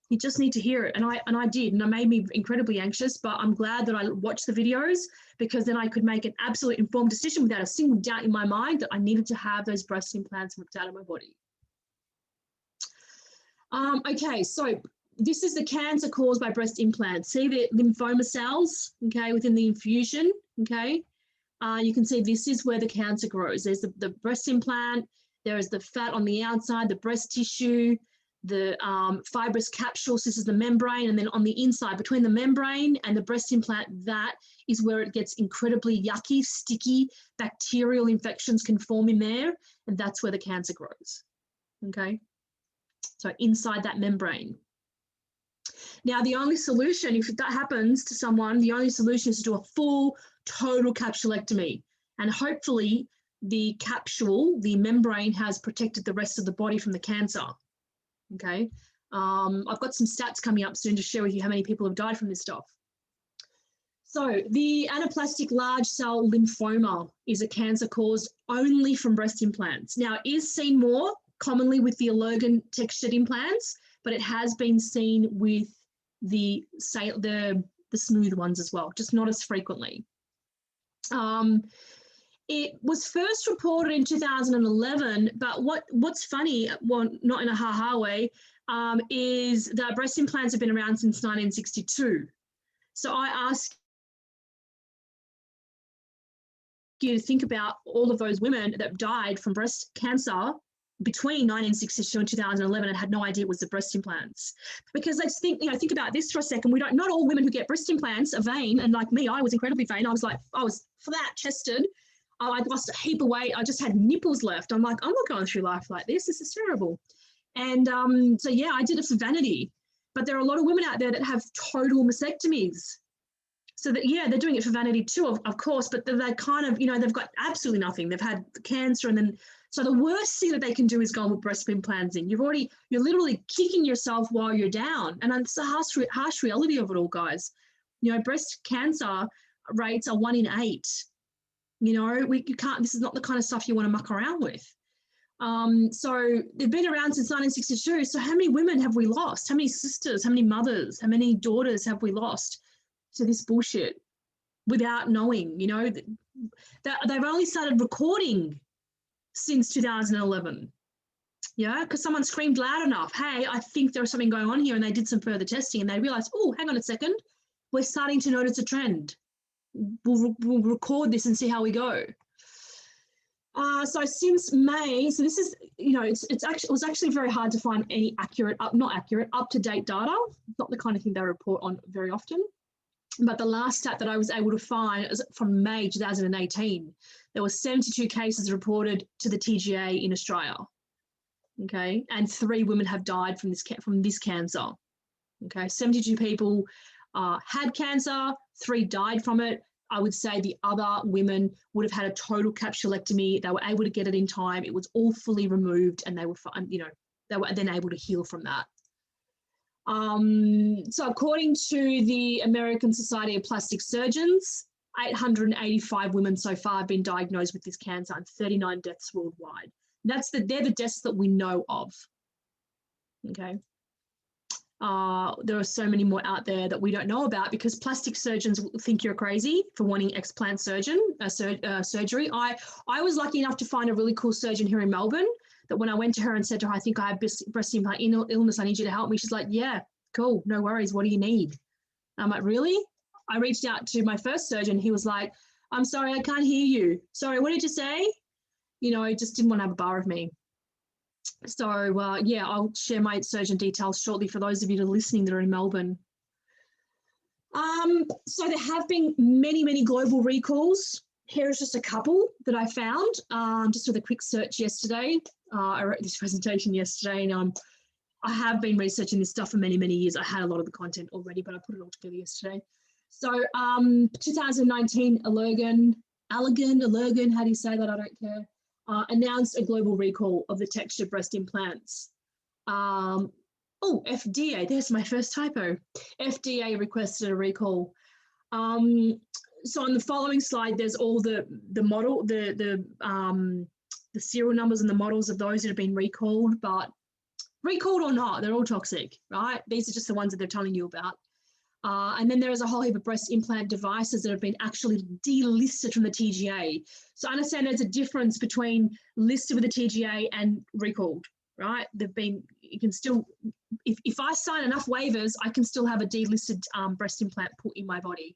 You just need to hear it. And I did, and it made me incredibly anxious, but I'm glad that I watched the videos, because then I could make an absolute informed decision without a single doubt in my mind that I needed to have those breast implants ripped out of my body. Okay, so this is the cancer caused by breast implants. See the lymphoma cells, okay, within the infusion, okay? You can see this is where the cancer grows. There's the breast implant, there is the fat on the outside, the breast tissue, the fibrous capsules, this is the membrane, and then on the inside, between the membrane and the breast implant, that is where it gets incredibly yucky, sticky, bacterial infections can form in there, and that's where the cancer grows, okay? So inside that membrane. Now, the only solution, if that happens to someone, the only solution is to do a full, total capsulectomy. And hopefully the capsule, the membrane, has protected the rest of the body from the cancer. Okay. I've got some stats coming up soon to share with you how many people have died from this stuff. So the anaplastic large cell lymphoma is a cancer caused only from breast implants. Now, it is seen more commonly with the allergen textured implants, but it has been seen with the smooth ones as well, just not as frequently. It was first reported in 2011, but what's funny, well, not in a ha-ha way, is that breast implants have been around since 1962. So I ask you to think about all of those women that died from breast cancer between 1962 and 2011 and had no idea it was the breast implants. Because let's think about this for a second. Not all women who get breast implants are vain, and like me, I was incredibly vain. I was flat chested. I lost a heap of weight. I just had nipples left. I'm like, I'm not going through life like this. This is terrible. And so yeah, I did it for vanity. But there are a lot of women out there that have total mastectomies. So that, yeah, they're doing it for vanity too, of course, but they kind of, they've got absolutely nothing. They've had cancer, and then, so the worst thing that they can do is go and put breast implants in. You're literally kicking yourself while you're down. And it's the harsh reality of it all, guys. Breast cancer rates are 1 in 8. You can't, this is not the kind of stuff you want to muck around with. So they've been around since 1962. So how many women have we lost? How many sisters, how many mothers, how many daughters have we lost to this bullshit without knowing? That they've only started recording since 2011. Yeah, because someone screamed loud enough, hey, I think there's something going on here, and they did some further testing and they realized, oh, hang on a second, we're starting to notice a trend. We'll record this and see how we go. So since May, so this is, it was actually very hard to find any up-to-date data. Not the kind of thing they report on very often. But the last stat that I was able to find is from May 2018. There were 72 cases reported to the TGA in Australia. Okay, and 3 women have died from this cancer. Okay, 72 people had cancer, 3 died from it. I would say the other women would have had a total capsulectomy. They were able to get it in time. It was all fully removed, and they were then able to heal from that. So according to the American Society of Plastic Surgeons, 885 women so far have been diagnosed with this cancer, and 39 deaths worldwide. They're the deaths that we know of. Okay. There are so many more out there that we don't know about, because plastic surgeons think you're crazy for wanting explant surgery. I was lucky enough to find a really cool surgeon here in Melbourne that when I went to her and said to her, I think I have breast implant illness, I need you to help me. She's like, yeah, cool, no worries. What do you need? I'm like, really? I reached out to my first surgeon. He was like, I'm sorry, I can't hear you. Sorry, what did you say? just didn't want to have a bar of me. So yeah, I'll share my surgeon details shortly for those of you that are listening that are in Melbourne. So there have been many, many global recalls. Here's just a couple that I found just with a quick search yesterday. I wrote this presentation yesterday, and I have been researching this stuff for many, many years. I had a lot of the content already, but I put it all together yesterday. So 2019, Allergan, how do you say that? I don't care. Announced a global recall of the textured breast implants. FDA, there's my first typo. FDA requested a recall. So on the following slide, there's all the model, the serial numbers and the models of those that have been recalled, but recalled or not, they're all toxic, right? These are just the ones that they're telling you about. And then there is a whole heap of breast implant devices that have been actually delisted from the TGA. So I understand there's a difference between listed with the TGA and recalled, right? You can still, if I sign enough waivers, I can still have a delisted breast implant put in my body,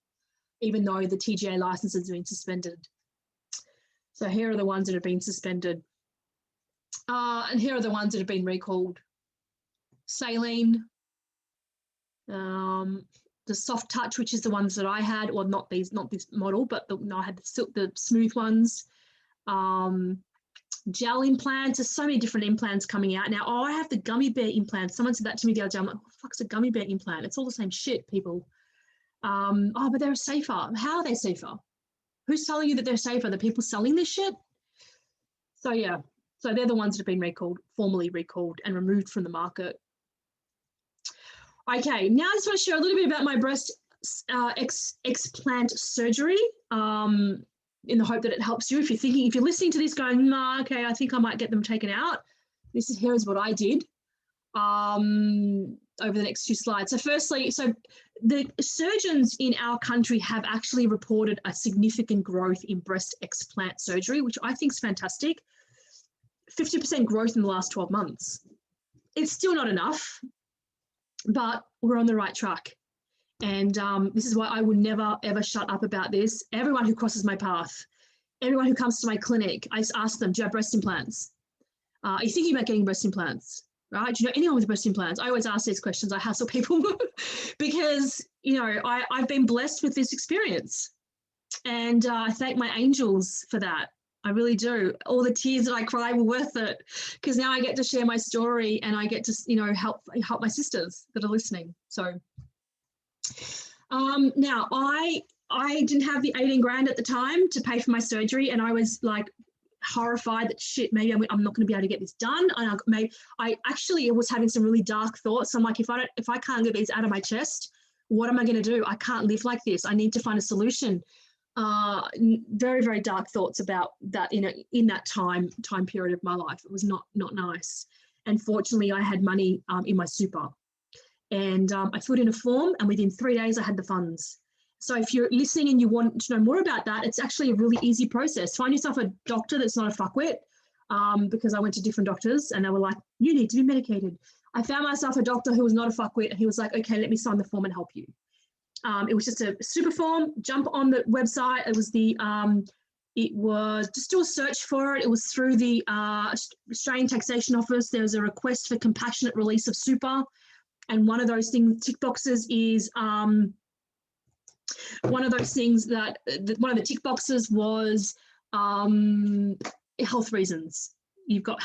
even though the TGA license has been suspended. So here are the ones that have been suspended. And here are the ones that have been recalled. Saline, the soft touch, which is the ones that I had, or not this model, but I had the smooth ones. Gel implants. There's so many different implants coming out now. Oh, I have the gummy bear implant. Someone said that to me the other day. I'm like, what the fuck's a gummy bear implant? It's all the same shit, people. Oh, but they're safer. How are they safer? Who's telling you that they're safer? The people selling this shit? So yeah, so they're the ones that have been recalled, formally recalled and removed from the market. Okay, now I just want to share a little bit about my breast explant surgery in the hope that it helps you. If you're listening to this going, nah, okay, I think I might get them taken out. Here's what I did over the next few slides. So firstly, the surgeons in our country have actually reported a significant growth in breast explant surgery, which I think is fantastic. 50% growth in the last 12 months. It's still not enough, but we're on the right track. And this is why I will never, ever shut up about this. Everyone who crosses my path, everyone who comes to my clinic, I ask them, do you have breast implants? Are you thinking about getting breast implants? Right? Do you know anyone with breast implants? I always ask these questions. I hassle people because, I've been blessed with this experience. And I thank my angels for that. I really do. All the tears that I cry were worth it, because now I get to share my story and I get to, help my sisters that are listening. So now I didn't have the 18 grand at the time to pay for my surgery, and I was like horrified that shit, maybe I'm not going to be able to get this done. And I actually was having some really dark thoughts. I'm like, if I can't get these out of my chest, what am I going to do? I can't live like this. I need to find a solution. Very, very dark thoughts about that in that time period of my life. It was not nice. And fortunately, I had money in my super, and I filled in a form, and within 3 days I had the funds. So if you're listening and you want to know more about that, it's actually a really easy process. Find yourself a doctor that's not a fuckwit, because I went to different doctors and they were like, you need to be medicated. I found myself a doctor who was not a fuckwit, and he was like, okay, let me sign the form and help you. It was just a super form. Jump on the website. It was just do a search for it. It was through the Australian Taxation Office. There was a request for compassionate release of super, and one of those things, tick boxes, is one of those things that one of the tick boxes was health reasons. You've got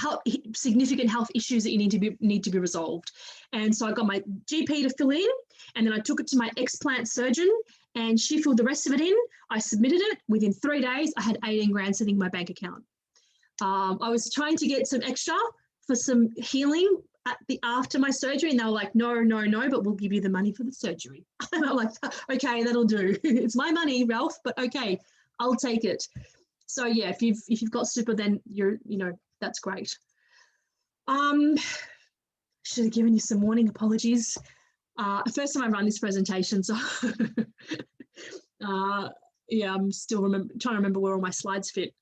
significant health issues that you need to be resolved. And so I got my GP to fill in, and then I took it to my explant surgeon, and she filled the rest of it in. I submitted it. Within 3 days, I had 18 grand sitting in my bank account. I was trying to get some extra for some healing after my surgery, and they were like, no, but we'll give you the money for the surgery. And I'm like, okay, that'll do. It's my money, Ralph, but okay, I'll take it. So yeah, if you've got super, then that's great. Should have given you some warning. Apologies. First time I run this presentation, so yeah, I'm still trying to remember where all my slides fit.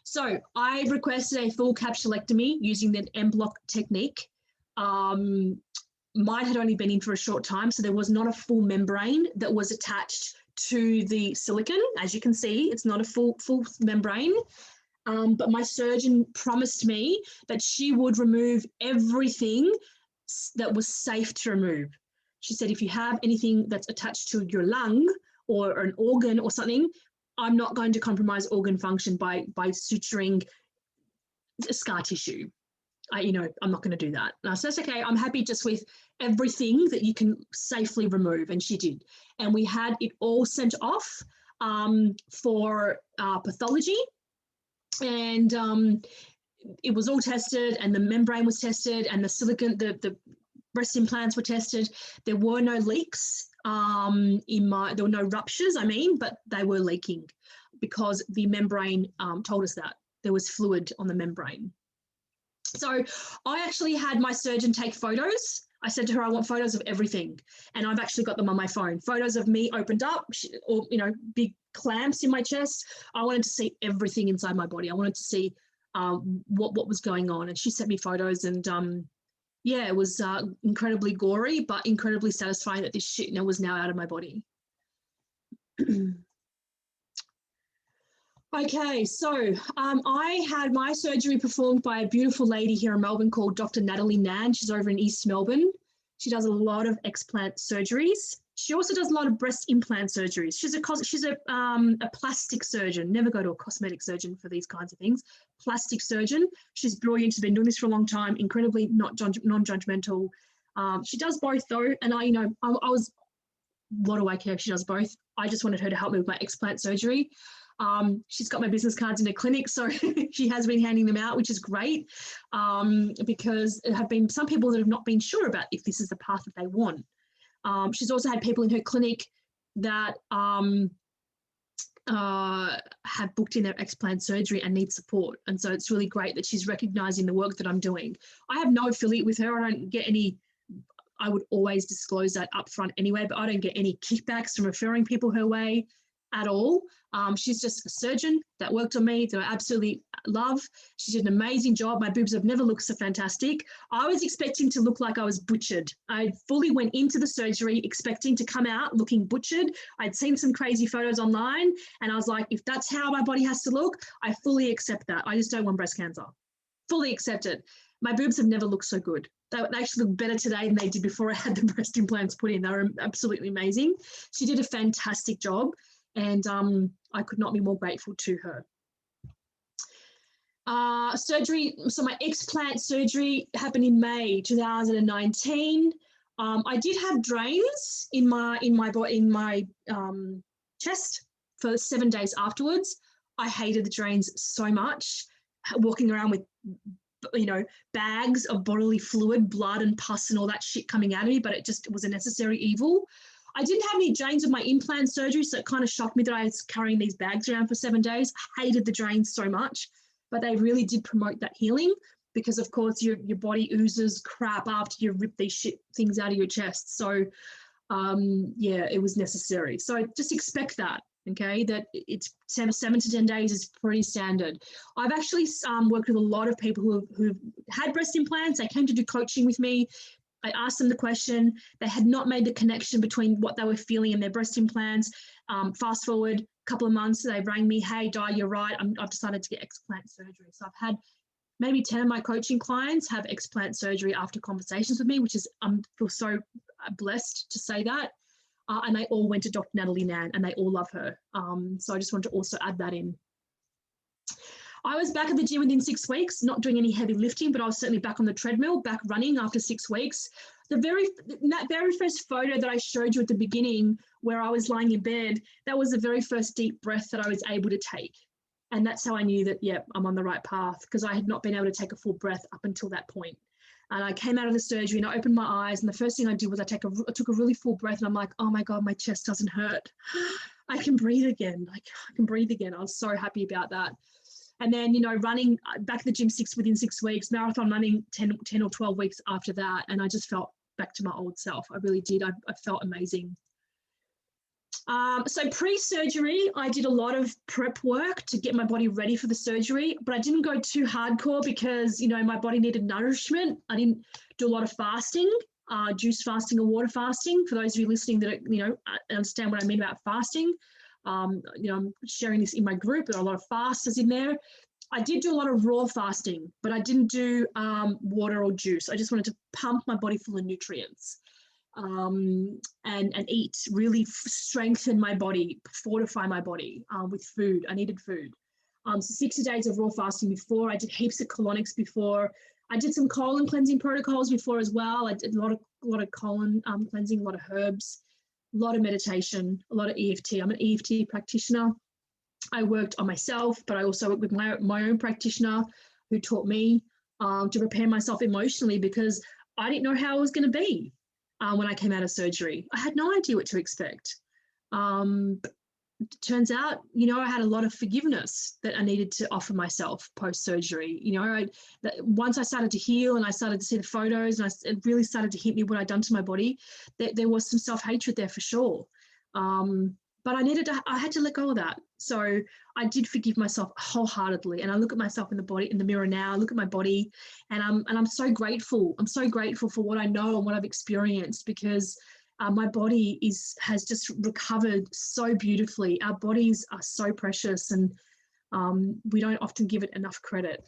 So I requested a full capsulectomy using the M-block technique. Mine had only been in for a short time, so there was not a full membrane that was attached to the silicone. As you can see, it's not a full membrane. But my surgeon promised me that she would remove everything that was safe to remove. She said, if you have anything that's attached to your lung or an organ or something, I'm not going to compromise organ function by suturing scar tissue. I'm not going to do that. And I said, okay, I'm happy just with everything that you can safely remove. And she did. And we had it all sent off for pathology. And it was all tested, and the membrane was tested, and the silicone, the breast implants were tested. There were no leaks there were no ruptures, but they were leaking because the membrane told us that there was fluid on the membrane. So I actually had my surgeon take photos. I said to her, I want photos of everything. And I've actually got them on my phone. Photos of me opened up, or, big clamps in my chest. I wanted to see everything inside my body. I wanted to see what was going on. And she sent me photos, and it was incredibly gory, but incredibly satisfying that this shit was now out of my body. Okay, so I had my surgery performed by a beautiful lady here in Melbourne called Dr. Natalie Nan. She's over in East Melbourne. She does a lot of explant surgeries. She also does a lot of breast implant surgeries. She's a plastic surgeon. Never go to a cosmetic surgeon for these kinds of things. Plastic surgeon. She's brilliant. She's been doing this for a long time. Incredibly non-judgmental. She does both though, and I was, what do I care if she does both? I just wanted her to help me with my explant surgery. She's got my business cards in her clinic, so she has been handing them out, which is great, because there have been some people that have not been sure about if this is the path that they want. She's also had people in her clinic that have booked in their explant surgery and need support. And so it's really great that she's recognising the work that I'm doing. I have no affiliate with her. I don't get any, I would always disclose that up front anyway, but I don't get any kickbacks from referring people her way at all. She's just a surgeon that worked on me that I absolutely love. She did an amazing job. My boobs have never looked so fantastic. I was expecting to look like I was butchered. I fully went into the surgery expecting to come out looking butchered. I'd seen some crazy photos online, and I was like, if that's how my body has to look, I fully accept that. I just don't want breast cancer. Fully accept it. My boobs have never looked so good. They actually look better today than they did before I had the breast implants put in. They were absolutely amazing. She did a fantastic job, and I could not be more grateful to her. Surgery, so my explant surgery happened in May 2019. I did have drains in my chest for 7 days afterwards. I hated the drains so much, walking around with bags of bodily fluid, blood and pus and all that shit coming out of me, but it was a necessary evil. I didn't have any drains with my implant surgery, so it kind of shocked me that I was carrying these bags around for 7 days. I hated the drains so much, but they really did promote that healing because, of course, your body oozes crap after you rip these shit things out of your chest. So, it was necessary. So just expect that, okay, that it's 7 to 10 days is pretty standard. I've actually worked with a lot of people who've had breast implants. They came to do coaching with me. I asked them the question. They had not made the connection between what they were feeling and their breast implants. Fast forward a couple of months, they rang me, hey, Di, you're right. I've decided to get explant surgery. So I've had maybe 10 of my coaching clients have explant surgery after conversations with me, which is, I feel so blessed to say that. And they all went to Dr. Natalie Nan, and they all love her. So I just wanted to also add that in. I was back at the gym within 6 weeks, not doing any heavy lifting, but I was certainly back on the treadmill, back running after 6 weeks. That very first photo that I showed you at the beginning where I was lying in bed, that was the very first deep breath that I was able to take. And that's how I knew that, I'm on the right path, because I had not been able to take a full breath up until that point. And I came out of the surgery and I opened my eyes, and the first thing I did was I took a really full breath, and I'm like, oh my God, my chest doesn't hurt. I can breathe again. I can breathe again. I was so happy about that. And then, running back at the gym within 6 weeks, marathon running 10 or 12 weeks after that. And I just felt back to my old self. I really did. I felt amazing. So pre-surgery, I did a lot of prep work to get my body ready for the surgery, but I didn't go too hardcore because, my body needed nourishment. I didn't do a lot of fasting, juice fasting or water fasting. For those of you listening that, understand what I mean about fasting. I'm sharing this in my group. There are a lot of fasters in there. I did do a lot of raw fasting, but I didn't do water or juice. I just wanted to pump my body full of nutrients, and eat, really strengthen my body, fortify my body with food. I needed food. So 60 days of raw fasting before. I did heaps of colonics before. I did some colon cleansing protocols before as well. I did a lot of colon cleansing, a lot of herbs, a lot of meditation, a lot of EFT. I'm an EFT practitioner. I worked on myself, but I also worked with my own practitioner who taught me to prepare myself emotionally, because I didn't know how I was going to be when I came out of surgery. I had no idea what to expect. But it turns out, I had a lot of forgiveness that I needed to offer myself post-surgery. Once I started to heal and I started to see the photos, and it really started to hit me what I'd done to my body, there was some self-hatred there for sure. But I had to let go of that. So I did forgive myself wholeheartedly. And I look at myself in the mirror now, I look at my body, and I'm so grateful. I'm so grateful for what I know and what I've experienced, because my body has just recovered so beautifully. Our bodies are so precious, and we don't often give it enough credit.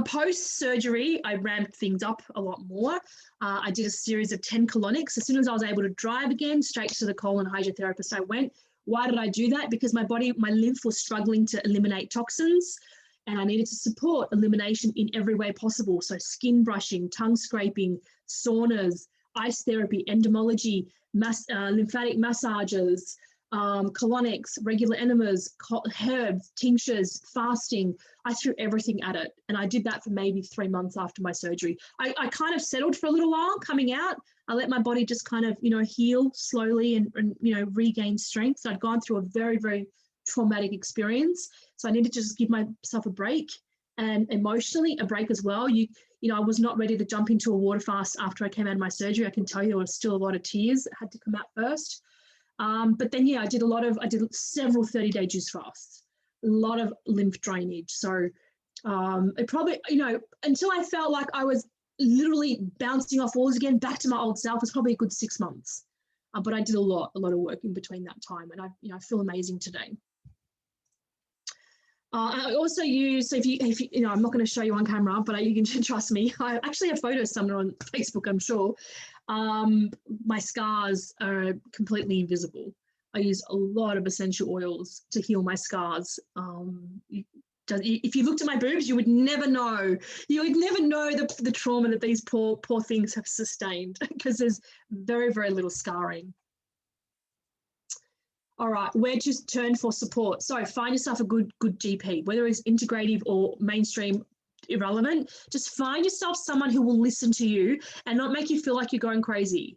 Post-surgery, I ramped things up a lot more. I did a series of 10 colonics. As soon as I was able to drive again, straight to the colon hydrotherapist I went. Why did I do that? Because my lymph was struggling to eliminate toxins, and I needed to support elimination in every way possible. So skin brushing, tongue scraping, saunas, ice therapy, endomology, lymphatic massages, colonics, regular enemas, herbs, tinctures, fasting. I threw everything at it. And I did that for maybe 3 months after my surgery. I kind of settled for a little while coming out. I let my body just kind of, heal slowly and regain strength. So I'd gone through a very, very traumatic experience. So I needed to just give myself a break, and emotionally a break as well. I was not ready to jump into a water fast after I came out of my surgery. I can tell you there was still a lot of tears that had to come out first. But then, I did several 30-day juice fasts, a lot of lymph drainage. So it probably, until I felt like I was literally bouncing off walls again, back to my old self, was probably a good 6 months. But I did a lot of work in between that time, and I feel amazing today. I also use, so if you I'm not going to show you on camera, but you can trust me. I actually have photos somewhere on Facebook, I'm sure. My scars are completely invisible. I use a lot of essential oils to heal my scars. If you looked at my boobs, you would never know. You would never know the trauma that these poor things have sustained, because there's very, very little scarring. All right, where to turn for support? So find yourself a good GP, whether it's integrative or mainstream, irrelevant. Just find yourself someone who will listen to you and not make you feel like you're going crazy.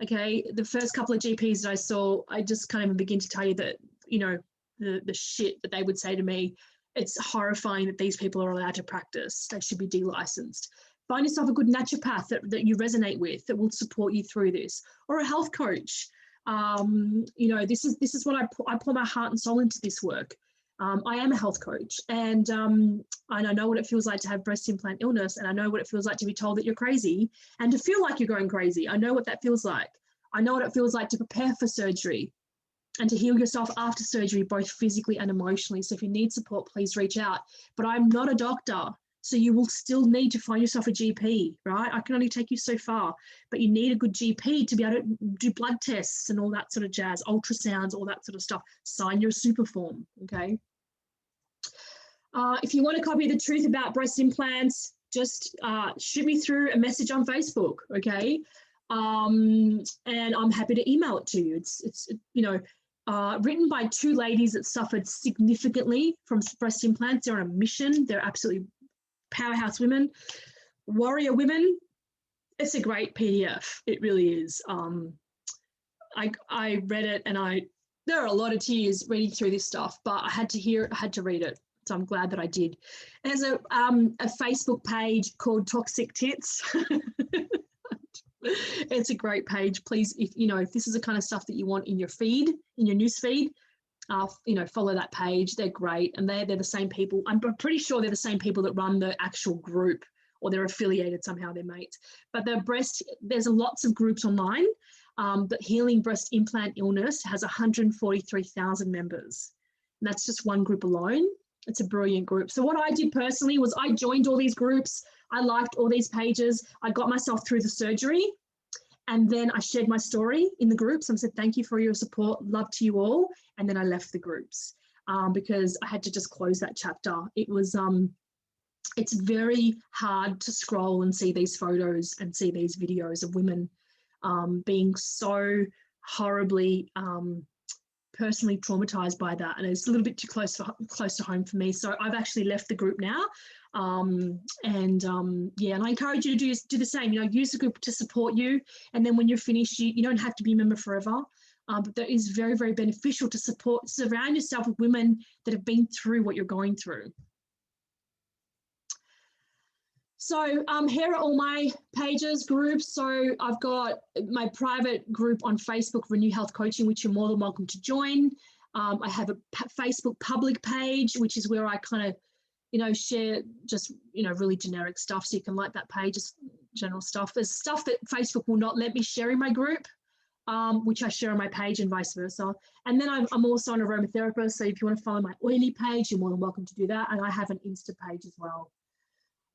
Okay, the first couple of GPs that I saw, I just kind of begin to tell you that, the shit that they would say to me. It's horrifying that these people are allowed to practice. They should be delicensed. Find yourself a good naturopath that you resonate with, that will support you through this, or a health coach. This is what I pour my heart and soul into this work. I am a health coach, and I know what it feels like to have breast implant illness, and I know what it feels like to be told that you're crazy and to feel like you're going crazy. I know what that feels like. I know what it feels like to prepare for surgery and to heal yourself after surgery, both physically and emotionally. So if you need support, please reach out. But I'm not a doctor, so you will still need to find yourself a GP, right? I can only take you so far, but you need a good GP to be able to do blood tests and all that sort of jazz, ultrasounds, all that sort of stuff. Sign your super form, okay? If you want a copy of The Truth About Breast Implants, just shoot me through a message on Facebook, okay? And I'm happy to email it to you. It's written by two ladies that suffered significantly from breast implants. They're on a mission. They're absolutely powerhouse women, warrior women. It's a great PDF. It really is. I read it, and there are a lot of tears reading through this stuff, but I had to read it. So I'm glad that I did. There's a Facebook page called Toxic Tits. It's a great page. Please, if this is the kind of stuff that you want in your feed, in your news feed, follow that page. They're great, and they're the same people. I'm pretty sure they're the same people that run the actual group, or they're affiliated somehow. They're mates. But there's lots of groups online. But Healing Breast Implant Illness has 143,000 members. And that's just one group alone. It's a brilliant group. So what I did personally was I joined all these groups. I liked all these pages. I got myself through the surgery. And then I shared my story in the groups and said, thank you for your support. Love to you all. And then I left the groups because I had to just close that chapter. It was, it's very hard to scroll and see these photos and see these videos of women being so horribly personally traumatized by that, and it's a little bit too close to home for me. So I've actually left the group now, yeah, and I encourage you to do the same. You know, use the group to support you, and then when you're finished, you don't have to be a member forever. But that is very, very beneficial to surround yourself with women that have been through what you're going through. So here are all my pages, groups. So I've got my private group on Facebook, Renew Health Coaching, which you're more than welcome to join. I have a Facebook public page, which is where I kind of, you know, share just, you know, really generic stuff. So you can like that page, just general stuff. There's stuff that Facebook will not let me share in my group, which I share on my page and vice versa. And then I'm also an aromatherapist. So if you want to follow my oily page, you're more than welcome to do that. And I have an Insta page as well.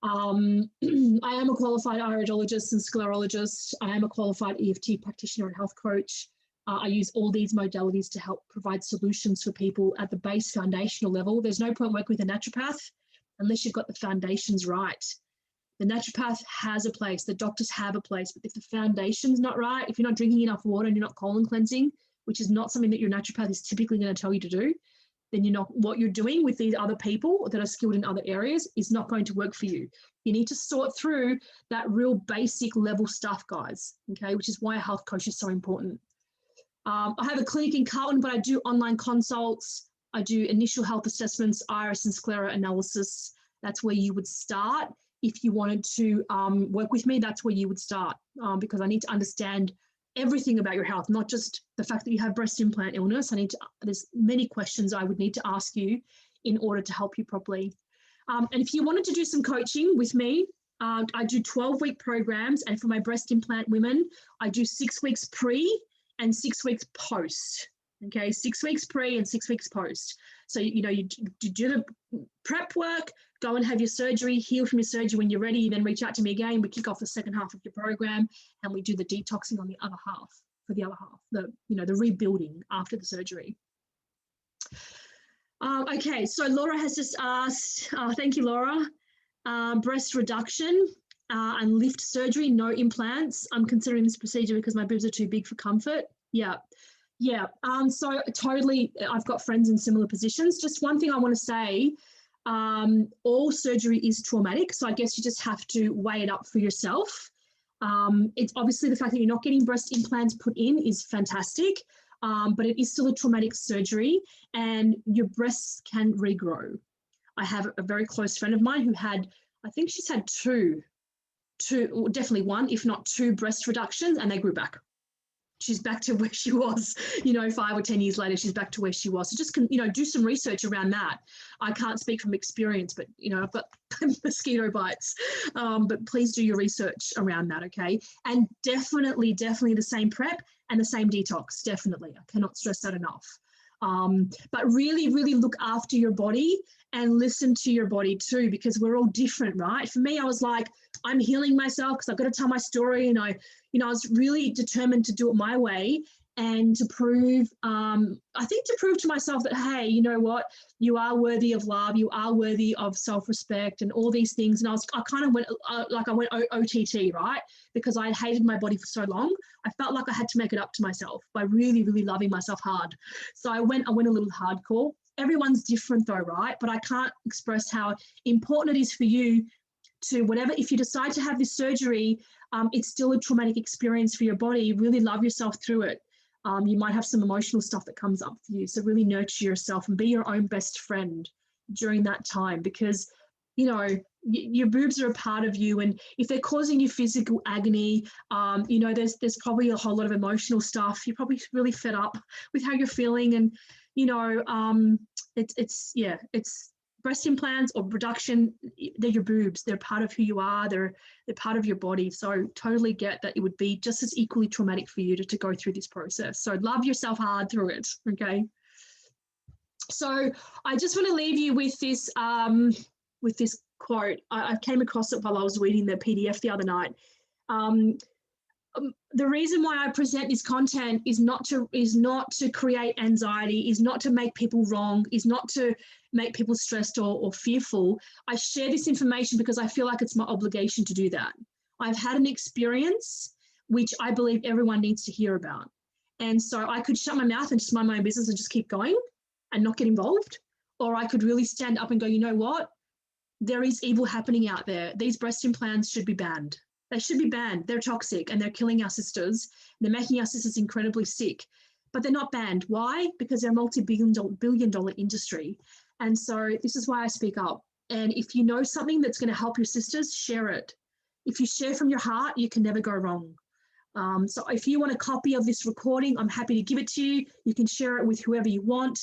I am a qualified iridologist and sclerologist. I am a qualified EFT practitioner and health coach. I use all these modalities to help provide solutions for people at the base foundational level. There's no point working with a naturopath unless you've got the foundations right. The naturopath has a place, the doctors have a place, but if the foundation's not right, if you're not drinking enough water and you're not colon cleansing, which is not something that your naturopath is typically going to tell you to do, then you're not, what you're doing with these other people that are skilled in other areas is not going to work for you. You need to sort through that real basic level stuff, guys, okay, which is why a health coach is so important. I have a clinic in Carlton, but I do online consults. I do initial health assessments, iris and sclera analysis. That's where you would start. If you wanted to work with me, that's where you would start because I need to understand everything about your health, not just the fact that you have breast implant illness. There's many questions I would need to ask you in order to help you properly. And if you wanted to do some coaching with me, I do 12-week programs. And for my breast implant women, I do 6 weeks pre and 6 weeks post. Okay, 6 weeks pre and 6 weeks post. So, you know, you do the prep work, go and have your surgery, heal from your surgery. When you're ready, then reach out to me again. We kick off the second half of your program and we do the detoxing on the other half, for the other half, the rebuilding after the surgery. Okay, so Laura has just asked, thank you, Laura, breast reduction and lift surgery, no implants. I'm considering this procedure because my boobs are too big for comfort. Yeah. Yeah, so totally, I've got friends in similar positions. Just one thing I want to say, all surgery is traumatic, so I guess you just have to weigh it up for yourself. It's obviously the fact that you're not getting breast implants put in is fantastic, but it is still a traumatic surgery and your breasts can regrow. I have a very close friend of mine who had, I think she's had two, definitely one, if not two breast reductions, and they grew back. She's back to where she was, 5 or 10 years later, she's back to where she was. So just, do some research around that. I can't speak from experience, but, I've got mosquito bites, but please do your research around that, okay? And definitely the same prep and the same detox, definitely. I cannot stress that enough. But really, really look after your body and listen to your body too, because we're all different, right? For me, I was like, I'm healing myself because I've got to tell my story. And I was really determined to do it my way and to prove, to prove to myself that, hey, you know what? You are worthy of love. You are worthy of self-respect and all these things. And I kind of went, I went OTT, right? Because I had hated my body for so long. I felt like I had to make it up to myself by really, really loving myself hard. So I went a little hardcore. Everyone's different though, right? But I can't express how important it is for you to if you decide to have this surgery, it's still a traumatic experience for your body. Really love yourself through it. You might have some emotional stuff that comes up for you. So really nurture yourself and be your own best friend during that time because, your boobs are a part of you. And if they're causing you physical agony, there's probably a whole lot of emotional stuff. You're probably really fed up with how you're feeling. And, it's breast implants or reduction, they're your boobs. They're part of who you are. They're part of your body. So totally get that it would be just as equally traumatic for you to go through this process. So love yourself hard through it, okay? So I just want to leave you with this quote. I came across it while I was reading the PDF the other night. The reason why I present this content is not to create anxiety, is not to make people wrong, is not to make people stressed or fearful. I share this information because I feel like it's my obligation to do that. I've had an experience which I believe everyone needs to hear about. And so I could shut my mouth and just mind my own business and just keep going and not get involved. Or I could really stand up and go, you know what? There is evil happening out there. These breast implants should be banned. They should be banned. They're toxic and they're killing our sisters. They're making our sisters incredibly sick, but they're not banned. Why? Because they're a multi-billion dollar industry. And so this is why I speak up. And if you know something that's going to help your sisters, share it. If you share from your heart, you can never go wrong. So if you want a copy of this recording, I'm happy to give it to you. You can share it with whoever you want.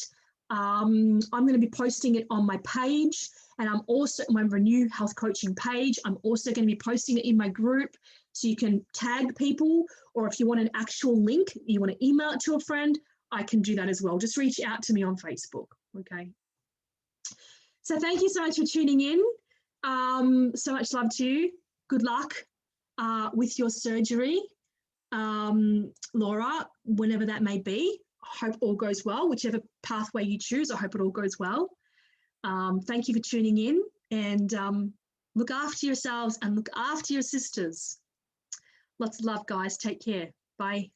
I'm going to be posting it on my page, and I'm also my Renew Health Coaching page. I'm also going to be posting it in my group, so you can tag people, or if you want an actual link, you want to email it to a friend, I can do that as well. Just reach out to me on Facebook. Okay. So thank you so much for tuning in. So much love to you. Good luck with your surgery, Laura, whenever that may be. I hope all goes well, whichever pathway you choose. I hope it all goes well. Thank you for tuning in, and look after yourselves and look after your sisters. Lots of love, guys. Take care. Bye.